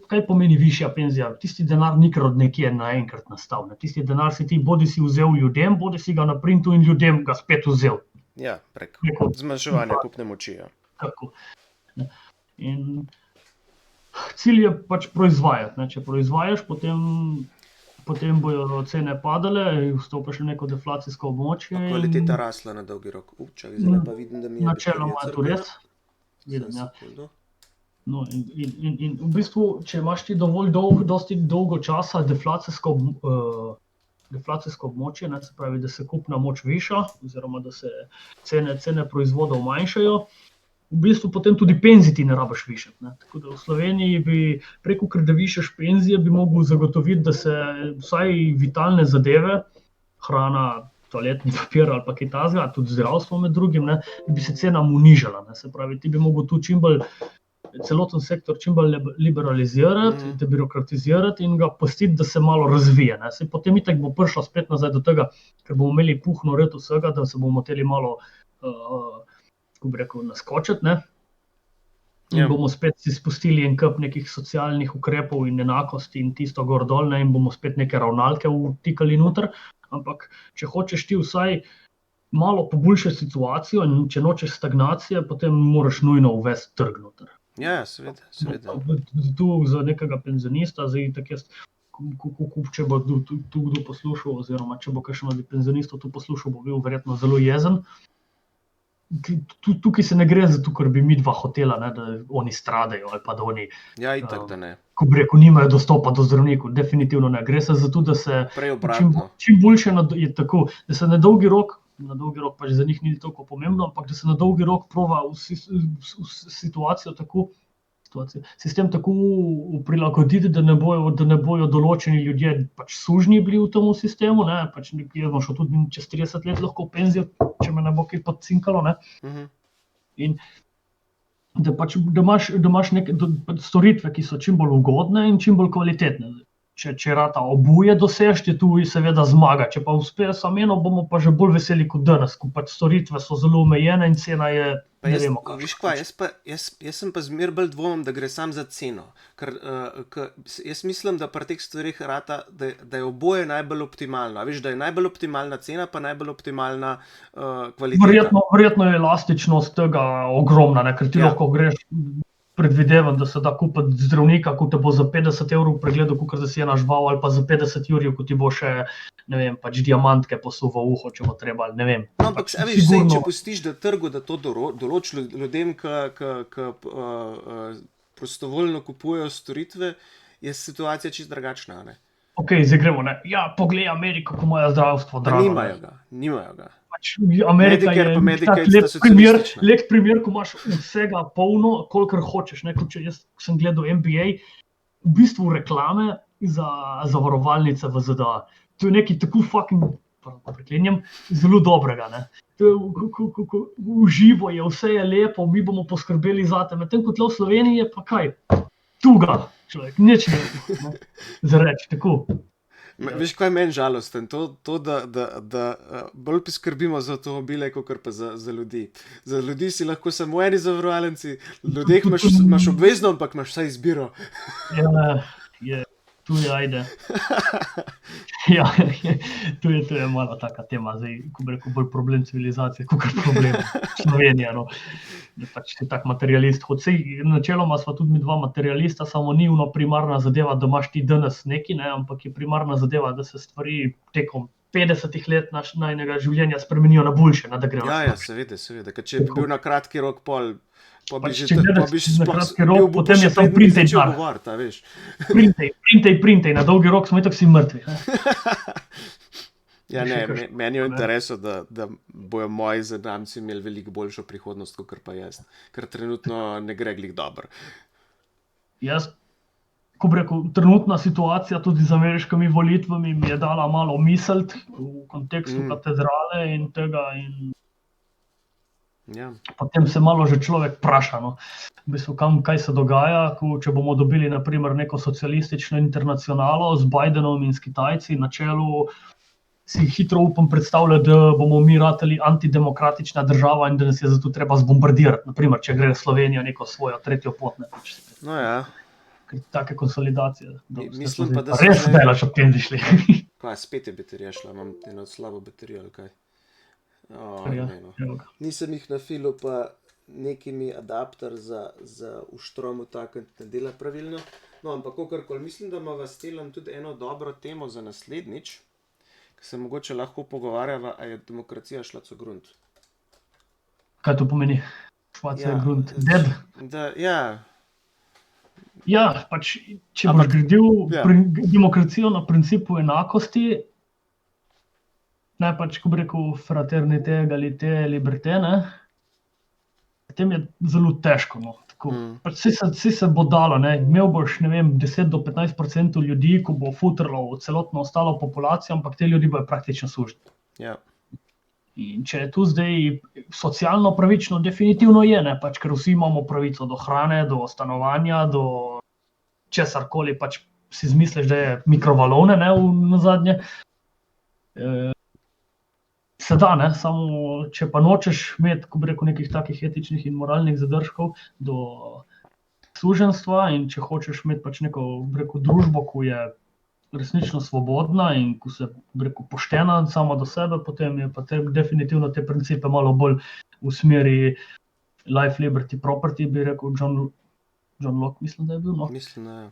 Kaj pomeni višja penzija? Tisti denar nikar od nekje naenkrat nastal. Ne? Tisti denar si ti bodi si vzel ljudem, bodi si ga na printu in ljudem ga spet vzel. Ja, prek zmanjševanja kupne moči. Tako. In cilj je pač proizvajati. Ne? Če proizvajaš, potem bojo cene padale, vstopiš v neko deflacijsko območje. Kvaliteta rasla na dolgi rok. Zdaj pa vidim, da mi je... Načeloma je to res. Vidim, ja. No, in v bistvu, če imaš ti dosti dolgo časa deflacijsko območje, ne, se pravi, da se kupna moč viša, oziroma da se cene proizvodov manjšajo, v bistvu potem tudi penzij ti ne rabiš višati. Ne. Tako da v Sloveniji bi preko, ker da višaš penzije, bi mogel zagotoviti, da se vsaj vitalne zadeve, hrana, toaletni papir ali pa kaj takega, tudi zdravstvo med drugim, ne, bi se cena mu nižala. Ne. Se pravi, ti bi mogel tu čim bolj celoten sektor čim bolj liberalizirati, debirokratizirati in ga pustiti, da se malo razvije. Ne. Se potem itak bo prišlo spet nazaj do tega, ker bomo imeli puhno red vsega, da se bomo hoteli malo, kako bi rekel, naskočiti. Ne. in bomo spet si spustili en kup nekih socialnih ukrepov in enakosti in tisto gor dol, ne, in bomo spet neke ravnalke vtikali noter. Ampak če hočeš ti vsaj malo poboljšati situacijo in če nočeš stagnacije, potem moraš nujno uvesti trg noter. Ja, seveda. Tu za nekega penzionista, če bo tu kdo poslušal, oziroma če bo kakšen od penzionistov tu poslušal, bo bil verjetno zelo jezen. Tukaj se ne gre zato, ker bi mi dva hotela, ne, da oni stradajo ali pa da oni, Ja, itak, da ne. ko bi rekel, nimajo dostopa do zdravnikov. Definitivno ne. Gre se zato, da se Prej obratno. čim boljše je tako, da se na dolgi rok pač za njih ni toliko pomembno, ampak da se na dolgi rok prova sistem tako prilagoditi, da ne bojo določeni ljudje pač sužnji bili v tem sistemu, ne, pač jaz bom šel tudi čez 30 let lahko v penzijo, če me ne bo kaj podcinkalo, ne. In da imaš neke storitve, ki so čim bolj ugodne in čim bolj kvalitetne. Če rata obuje dosežti, tu seveda zmaga. Če pa uspe samo eno, bomo pa že bolj veseli kot danes, ko pač storitve so zelo omejene in cena je, ne vemo kakšna. Viš kva, jaz sem pa zmer bolj dvomim, da gre sam za ceno. Ker jaz mislim, da pri teh stvarih rata, da je oboje najbolj optimalno. A veš, da je najbolj optimalna cena, pa najbolj optimalna kvaliteta. Verjetno je elastičnost tega ogromna, ne? Ker ti lahko greš, predvidevam, da se da kupiti zdravnika, ko te bo za 50 evrov pregledal, kakor da si ena žval, ali pa za 50 jurjev, ko ti bo še, ne vem, pač diamantke posul v uho, če bo treba, ali ne vem. No, ampak veš, če pustiš, da trgu, da to določi ljudem, ki prostovoljno kupujejo storitve, je situacija čisto drugačna, ne? Ok, zdaj gremo, ne. Ja, poglej Ameriko, ko imajo zdravstvo drago. Nimajo ga. Amerika Medicare je lep primer, ko imaš vsega polno, kolikor hočeš. Jaz sem gledal NBA, v bistvu reklame za zavarovalnice v ZDA. To je nekaj tako fucking, preklenjam, zelo dobrega. Ne? To je v živo, vse je lepo, mi bomo poskrbeli zate. Medtem ko tle v Sloveniji je pa kaj? Tuga, človek, nič ne zareči, tako. Veš, kaj je meni žalosten? To, da bolj poskrbimo za avtomobile, kot pa za ljudi. Za ljudi si lahko samo eni zavarovalnici, ljudeh imaš obvezno, ampak imaš vsaj izbiro. Ja, tu je, ajde. Ja, tu je malo taka tema, zdaj, ko bi rekel, bolj problem civilizacije, kot problem Slovenije, no. Pač si tak materialist. Načeloma sva tudi mi dva materialista, samo ni primarna zadeva, da imaš ti danes neki, ne, ampak je primarna zadeva, da se stvari tekom 50 let najnega življenja spremenijo na boljše, da grejo. Ja, seveda, ker če bi bil na kratki rok pol, če gledaš na kratki rok, potem je tam printaj dar. Printaj, na dolgi rok smo itak vsi mrtvi. Ja, ne, meni je v interesu, da bojo moji zanamci imeli veliko boljšo prihodnost, kot pa jaz. Ker trenutno ne gre glih dobro. Jaz, ko bi rekel, trenutna situacija tudi z ameriškimi volitvami mi je dala malo misliti v kontekstu katedrale in tega. Potem se malo že človek vpraša, no, v bistvu, kaj se dogaja, če bomo dobili na primer neko socialistično internacionalo z Bidenom in s Kitajci na čelu. Si hitro upam predstavljati, da bomo mi ratali antidemokratična država in da nas je zato treba zbombardirati. Naprimer, če gre Slovenija neko svojo tretjo pot. No ja. Ker take konsolidacije. Mislim pa, da res delaš ob tem zišli. Kaj, spet je baterija šla, imam eno slabo baterijo ali kaj. Nisem jih nafilil, pa neki mi adapter za v štromu takrat ne dela pravilno. No, ampak kakorkoli, mislim, da ima vas telam tudi eno dobro temo za naslednjič. Se mogoče lahko pogovarjava, a je demokracija šla co grunt. Kaj to pomeni? Šla co grunt? Dead? Ja, pač, če boš gradil demokracijo na principu enakosti, ne pač, ko bi rekel, fraternite, egalite, liberté, ne, potem je zelo težko, no. Vse se bo dalo, ne. Imel boš, ne vem, 10 do 15% ljudi, ko bo futrlo v celotno ostalo populacijo, ampak te ljudi bojo praktično sužni. Ja. In če je tu zdaj socialno pravično, definitivno je, ne, pač, ker vsi imamo pravico do hrane, do stanovanja, do česarkoli, pač si izmisliš, da je mikrovalovne, ne, nazadnje. Se da, ne, samo če pa nočeš imeti, ko bi rekel, nekih takih etičnih in moralnih zadržkov do suženjstva in če hočeš imeti pač neko, rekel, družbo, ko je resnično svobodna in ko se, rekel, poštena sama do sebe, potem je pa definitivno te principe malo bolj v smeri life, liberty, property, bi rekel John Locke, mislim, da je bil. No? Mislim, da je.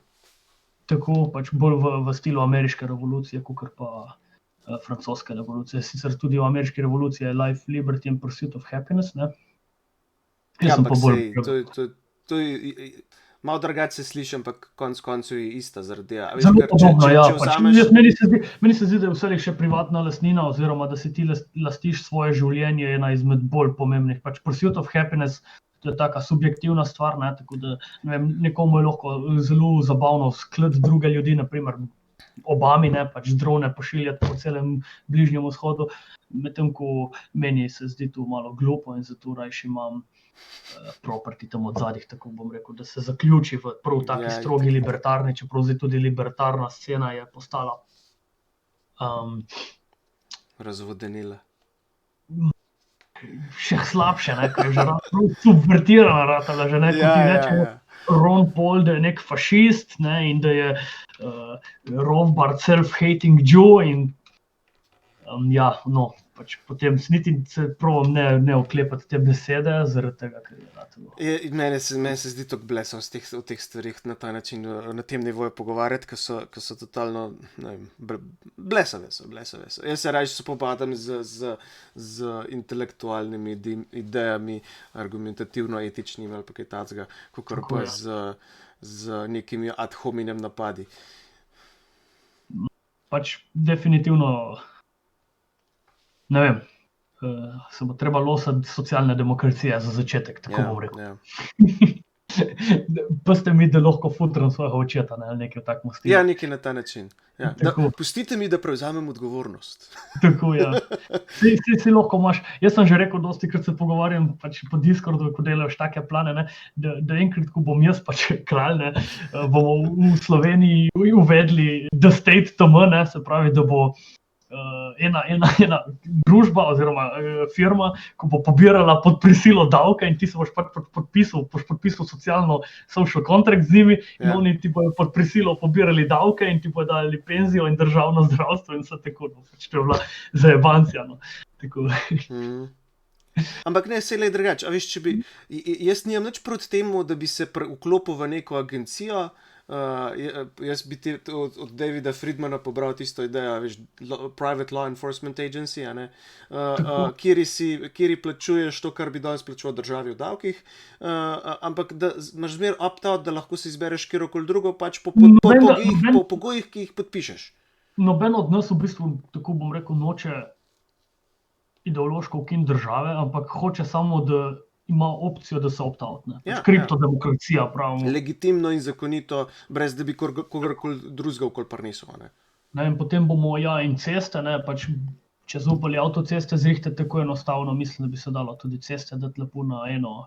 Tako, pač bolj v stilu ameriške revolucije, kakor pa francoske revolucije. Sicer tudi v ameriški revoluciji je life, liberty and pursuit of happiness, ne? Ampak to je malo drugače se sliši, ampak konc koncev je ista zaradi tega. Zelo podobno, ja. Meni se zdi, da je vse še privatna lastnina oziroma, da si ti lastiš svoje življenje, ena izmed bolj pomembnih. Pač pursuit of happiness, to je taka subjektivna stvar, ne? Tako da ne vem, nekomu je lahko zelo zabavno skladiti druge ljudi, naprimer Obami, ne? Pač drone pošiljati po celem Bližnjem vzhodu, medtem ko meni se zdi to malo glupo in zato rajši imam property tam od zadnjih, tako bom rekel, da se zaključi v prav taki strogi libertarni, čeprav zdaj tudi libertarna scena je postala razvodenila. Še slabše, ne, ker je že subvertirana ratala, že ne, ko ti reče Ron Paul, da je nek fašist, ne, in da je Rothbard self-hating Jew in pač potem niti se probam ne oklepati te besede, zaradi tega, ker je ratalo. Meni se zdi tako blesal o teh stvarih na ta način, na tem nivoju pogovarjati, ki so totalno, ne vem, blesave so. Jaz se raje spopadam z intelektualnimi idejami, argumentativno-etičnimi ali pa kaj takega, kakor pa z nekimi ad hominem napadi. Pač definitivno ne vem, se bo treba losati socialne demokracije za začetek, tako bom rekel. Pa ste mi, da lahko futram svojega očeta, ne, ali nekaj v takem stilu. Ja, nekaj na ta način. Ja. Pustite mi, da prevzamem odgovornost. Tako, ja. Si lahko imaš, jaz sem že rekel dosti, krat se pogovarjam pač po Discordu, ko delaš take plane, ne, da enkrat, ko bom jaz pač kralj, ne, bomo v Sloveniji uvedli The State TM, ne, se pravi, da bo ena družba oziroma firma, ko bo pobirala pod prisilo davke in ti se boš podpisal socialno social contract z njimi in oni ti bojo pod prisilo pobirali davke in ti bojo dali penzijo in državno zdravstvo in vse tako, pač to je bila zajebancija, no. Tako. Ampak ne, saj le drugače, a veš, če bi, jaz nimam nič proti temu, da bi se vklopil v neko agencijo. Jaz bi od Davida Friedmana pobral tisto idejo, veš, Private Law Enforcement Agency, kjer plačuješ to, kar bi danes plačeval državi v davkih, ampak da imaš zmer opt-out, da lahko si izbereš kjerokoli drugo, pač po pogojih, ki jih podpišeš. Noben od nas v bistvu, tako bom rekel, noče ideološko ukiniti države, ampak hoče samo, da ima opcijo, da se opt-out, ne. Kriptodemokracija, pravimo. Legitimno in zakonito, brez da bi kogarkoli drugega okoli prinesel, ne. In potem bomo in ceste, ne, pač če zaupali avtoceste zrihtati tako enostavno, mislim, da bi se dalo tudi ceste dati lepo na eno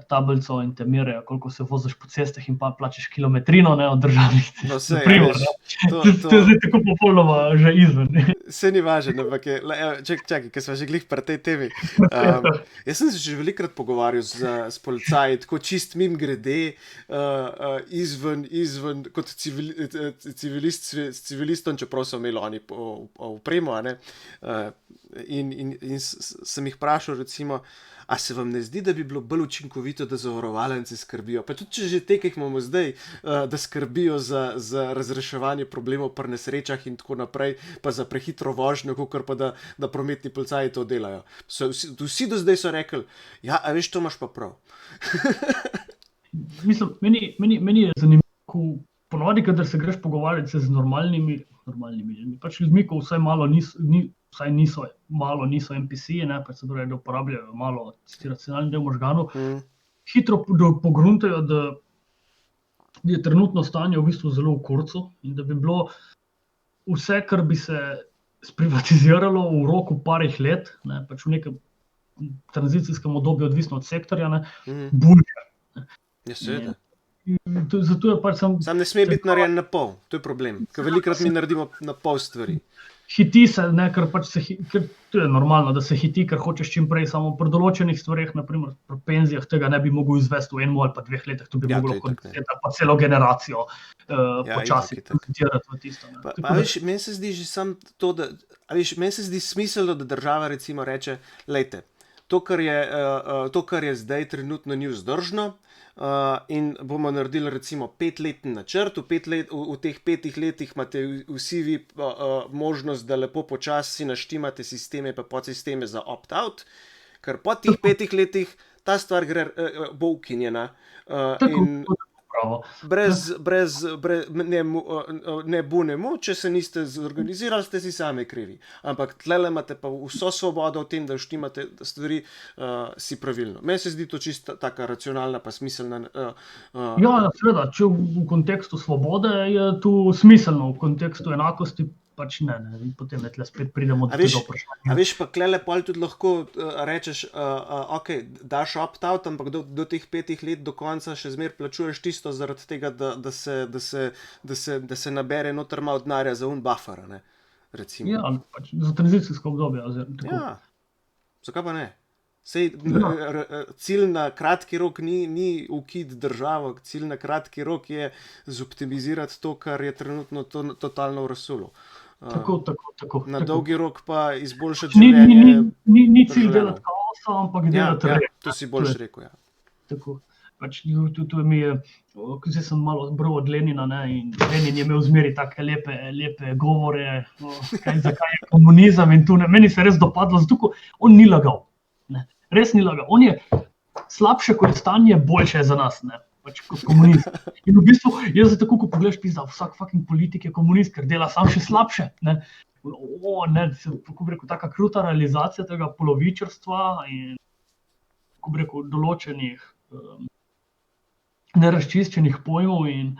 tablico in te merijo, koliko se voziš po cestah in pa plačeš kilometrino, ne, od državnih cest. No, sej, to je zdaj tako popolnoma že izven. Se ni važno, ampak čakaj, ker smo že glih pri tej temi. Jaz sem se že velikrat pogovarjal s policaji, tako čist mim grede, izven kot civilist s civilistom, čeprav so imeli oni opremo, ne, in sem jih vprašal, recimo, a se vam ne zdi, da bi bilo bolj učinkovito, da zavarovalnice skrbijo? Pa tudi, če že te, ki jih imamo zdaj, da skrbijo za razreševanje problemov pri nesrečah in tako naprej, pa za prehitro vožnjo, kakor pa da prometni policaji to delajo. Vsi do zdaj so rekli, ja, a veš, to imaš pa prav. Mislim, meni je zanimivo, ponovadi, kadar se greš pogovarjati se z normalnimi ljudmi, pač ljudmi, ko vsaj malo niso NPC-ji, ne, pač se pravi, da uporabljajo malo racionalni del možganov, hitro pogruntajo, da je trenutno stanje v bistvu zelo v kurcu in da bi bilo vse, kar bi se sprivatiziralo v roku parih let, ne, pač v nekem tranzicijskem obdobju, odvisno od sektorja, ne, boljše. Ja, seveda. Zato je pač Sam ne sme biti narejen na pol, to je problem, ker velikrat mi naredimo na pol stvari. Hiti se, ne, ker pač ker to je normalno, da se hiti, ker hočeš čim prej, samo pri določenih stvareh, naprimer pri penzijah, tega ne bi mogel izvesti v 1 ali pa 2 letih, to bi moglo kot pa celo generacijo počasi koncentrati v tisto. Meni se zdi že sam to, da, meni se zdi smiselno, da država recimo reče, lejte, to, kar je zdaj trenutno ni vzdržno, in bomo naredili recimo 5-letni načrt, v teh 5 letih imate vsi vi možnost, da lepo počasi naštimate sisteme pa podsisteme za opt-out, ker po teh 5 letih ta stvar bo ukinjena. Ne bunemo, če se niste zorganizirali, ste si sami krivi. Ampak tlele imate pa vso svobodo v tem, da štimate stvari si pravilno. Meni se zdi to čisto taka racionalna pa smiselna. Ja, seveda, če v kontekstu svobode je tu smiselno, v kontekstu enakosti pač ne. In potem tle spet pridemo do tega vprašanja. A veš, pa klele pol tudi lahko rečeš, ok, daš opt-out, ampak do teh 5 let do konca še zmer plačuješ tisto zaradi tega, da se nabere noter malo denarja za buffer, ne, recimo. Ja, pač za tranzicijsko obdobje. Ja, zakaj pa ne? Sej, cilj na kratki rok ni ukid državo, cilj na kratki rok je zoptimizirati to, kar je trenutno totalno v rasulu. Tako. Na dolgi rok pa izboljšati življenje. Ni cilj delati kaosa, ampak delati red. To si boljš rekel, ja. Tako. Pač tu mi je, zdaj sem malo bral od Lenina, ne, in Lenin je imel zmeri take lepe govore, zakaj je komunizem in tu ne. Meni se res dopadlo, zato ko on ni lagal. Ne. Res ni lagal. On je slabše kot stanje, boljše je za nas, ne. Pač kot komunist. In v bistvu, jaz zdaj tako, ko pogledaš, pizda, vsak fucking politik je komunist, ker dela sam še slabše. Ne. Kako bi rekel, taka kruta realizacija tega polovičarstva in kako bi rekel, določenih nerazčiščenih pojmov in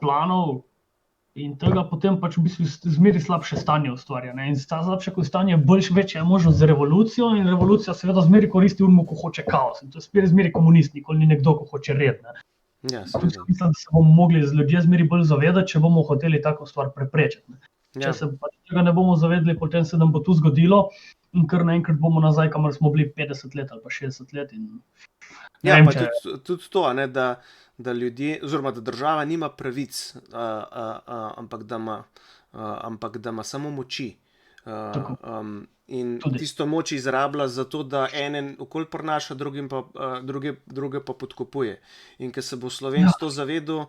planov in tega potem pač v bistvu zmeri slabše stanje ustvarja. Ne. In ta slabše stanje večja je možnost za revolucijo in revolucija seveda zmeri koristi unmu, ko hoče kaos. In to je zmeri komunist, nikoli ni nekdo, ko hoče red. Ne. Ja, mislim, da se bomo mogli ljudje zmeri bolj zavedati, če bomo hoteli tako stvar preprečiti. Ne. Če se pač tega ne bomo zavedli, potem se nam bo tu zgodilo in kar naenkrat bomo nazaj, kamor smo bili 50 let ali pa 60 let. In ja, pa tudi to, ne, da ljudje, oziroma da država nima pravic, ampak da ima samo moči. In tisto moč izrablja zato, da enen okolj prinaša, druge pa podkupuje. In ker se bo Slovenc to zavedal,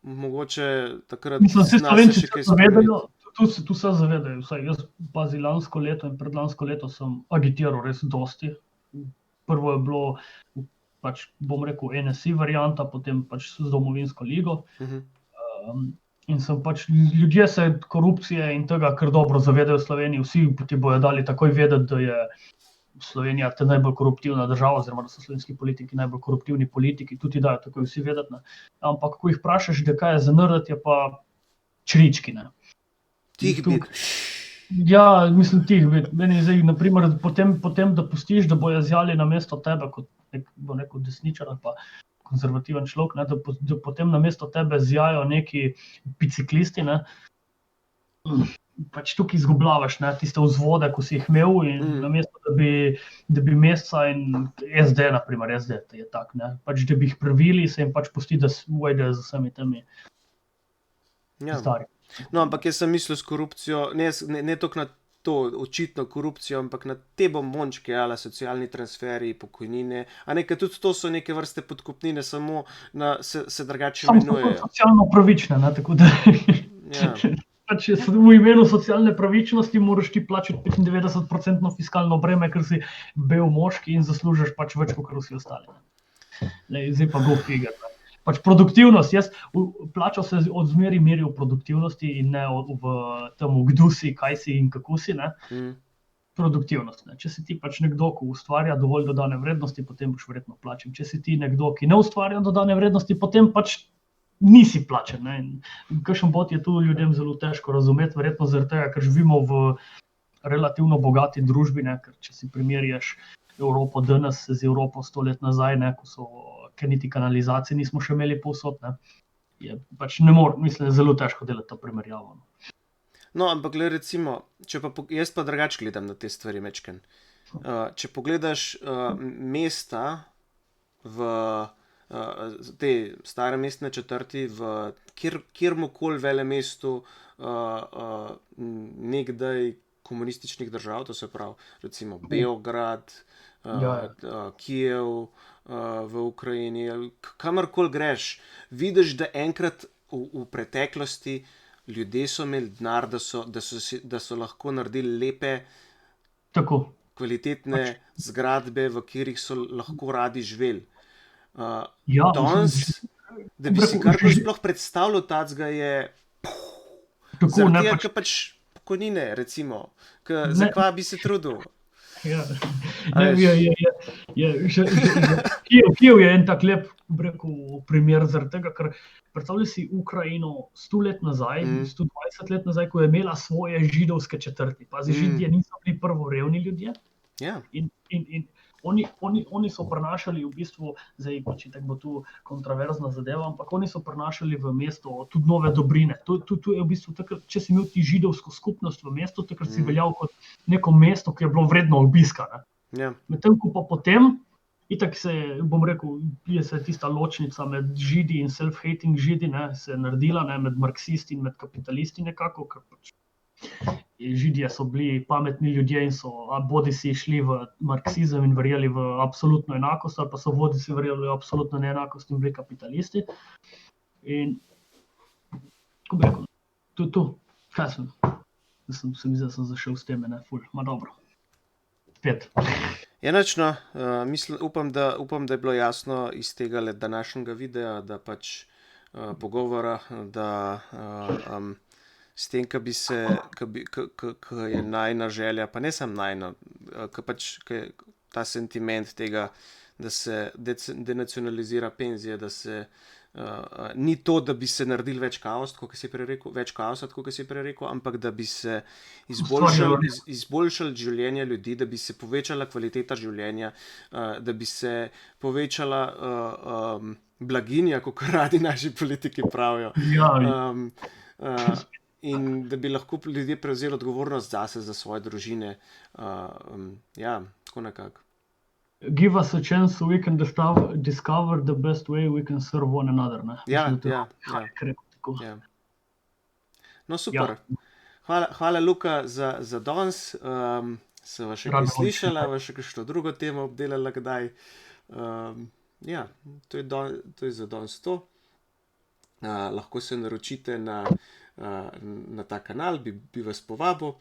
mogoče takrat znase še kaj zavedajo. Tu se zavedajo. Jaz pazi lansko leto in predlansko leto sem agitiral res dosti. Prvo je bilo, pač bom rekel, NSI varianta, potem pač z Domovinsko ligo. In sem pač, ljudje se korupcije in tega kar dobro zavedajo v Sloveniji, vsi ti bojo dali takoj vedeti, da je Slovenija ta najbolj koruptivna država, oziroma da so slovenski politiki najbolj koruptivni politiki, tudi dajo takoj vsi vedeti. Ne. Ampak, ko jih vprašaš, da kaj je za nrdati, je pa črički, ne. Tih bit. Ja, mislim, tih bit. Meni zdaj, naprimer, potem da pustiš, da bojo zjali namesto tebe, kot neko desničar ali pa konzervativen človek, ne, da potem namesto tebe zjajo neki biciklisti, ne. Pač tukaj izgubljavaš, ne, tiste vzvode, ko si jih imel in namesto, da bi Mesca in SD, naprimer, SD je tak, ne, pač da bi jih pravili, se jim pač pusti, da ujdejo z vsemi temi stari. No, ampak jaz sem mislil s korupcijo, ne toliko na to očitno korupcijo, ampak na te bombončke, socialni transferi, pokojnine, a nekaj tudi to so neke vrste podkupnine, samo se drugače imenujejo. Samo socialno pravične, ne, tako da pač v imenu socialne pravičnosti moraš ti plačati 95% fiskalno breme, ker si bel moški in zaslužiš pač več kot vsi ostali. Zdaj pa go figure. Pač produktivnost, jaz plačal se odzmeri meri v produktivnosti in ne v temu, kdo si, kaj si in kako si, ne. Produktivnost, ne. Če si ti pač nekdo, ko ustvarja dovolj dodane vrednosti, potem boš verjetno plačen. Če si ti nekdo, ki ne ustvarja dodane vrednosti, potem pač nisi plačen, ne. In kakšen bod je tu ljudem zelo težko razumeti, verjetno zaradi tega, ker živimo v relativno bogati družbi, ne, ker če si primerjaš Evropo danes z Evropo 100 let nazaj, ne, ko so ker niti kanalizacije nismo še imeli povsod, ne. Je pač mislim, zelo težko delati to primerjavo. No, ampak gled, recimo, jaz pa drugače gledam na te stvari mečken. Če pogledaš mesta v te stare mestne četrti v kjermokoli velemestu nekdaj komunističnih držav, to se pravi recimo Beograd, Kijev v Ukrajini, kamorkoli greš, vidiš, da enkrat v preteklosti ljudje so imeli denar, da so lahko naredili lepe, kvalitetne zgradbe, v katerih so lahko radi živeli. Danes, da bi si karkoli sploh predstavljal tacga, je zaradi tega, ker pač pokojnine, recimo, za kva bi se trudil. Kijev je en tak lep primer zaradi tega, ker predstavljaj si Ukrajino 100 let nazaj, 120 let nazaj, ko je imela svoje židovske četrti. Pazi, Židje niso bili prvo revni ljudje. In oni so prenašali v bistvu, zdaj tako bo tu kontroverzna zadeva, ampak oni so prenašali v mesto tudi nove dobrine. To je v bistvu takrat, če si imel ti židovsko skupnost v mestu, takrat si veljal kot neko mesto, ki je bilo vredno obiska. Medtem ko pa potem, itak se, bom rekel, je se tista ločnica med židi in self-hating židi, se je naredila, med marksisti in med kapitalisti nekako, ker pač Židije so bili pametni ljudje in so bodi si šli v marksizem in verjeli v absolutno enakost, ali pa so bodi si verjeli v absolutno neenakost in bili kapitalisti. In, ko bi rekel, to, kaj sem? Se mi zdi, da sem zašel s teme, ful, ma dobro. Pet. Enačno, upam, da je bilo jasno iz tega današnjega videa, da pač pogovora, da s tem, ki je najna želja, pa ne samo najna, ki je ta sentiment tega, da se denacionalizira penzije, da se ni to, da bi se naredil več kaosa, kot si prej rekel, ampak da bi se izboljšali življenje ljudi, da bi se povečala kvaliteta življenja, da bi se povečala blaginja, kot radi naši politiki pravijo. In da bi lahko ljudje prevzeli odgovornost zase, za svoje družine. Tako nekako. Give us a chance so we can discover the best way we can serve one another. No, super. Hvala, Luka, za danes. Se va še kaj slišala, va še kakšno drugo temo obdelala kdaj. To je za danes to. Lahko se naročite na ta kanal, bi vas povabil.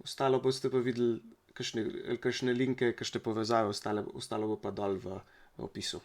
Ostalo boste pa videli kakšne linke, kakšne povezave, ostalo bo pa dol v opisu.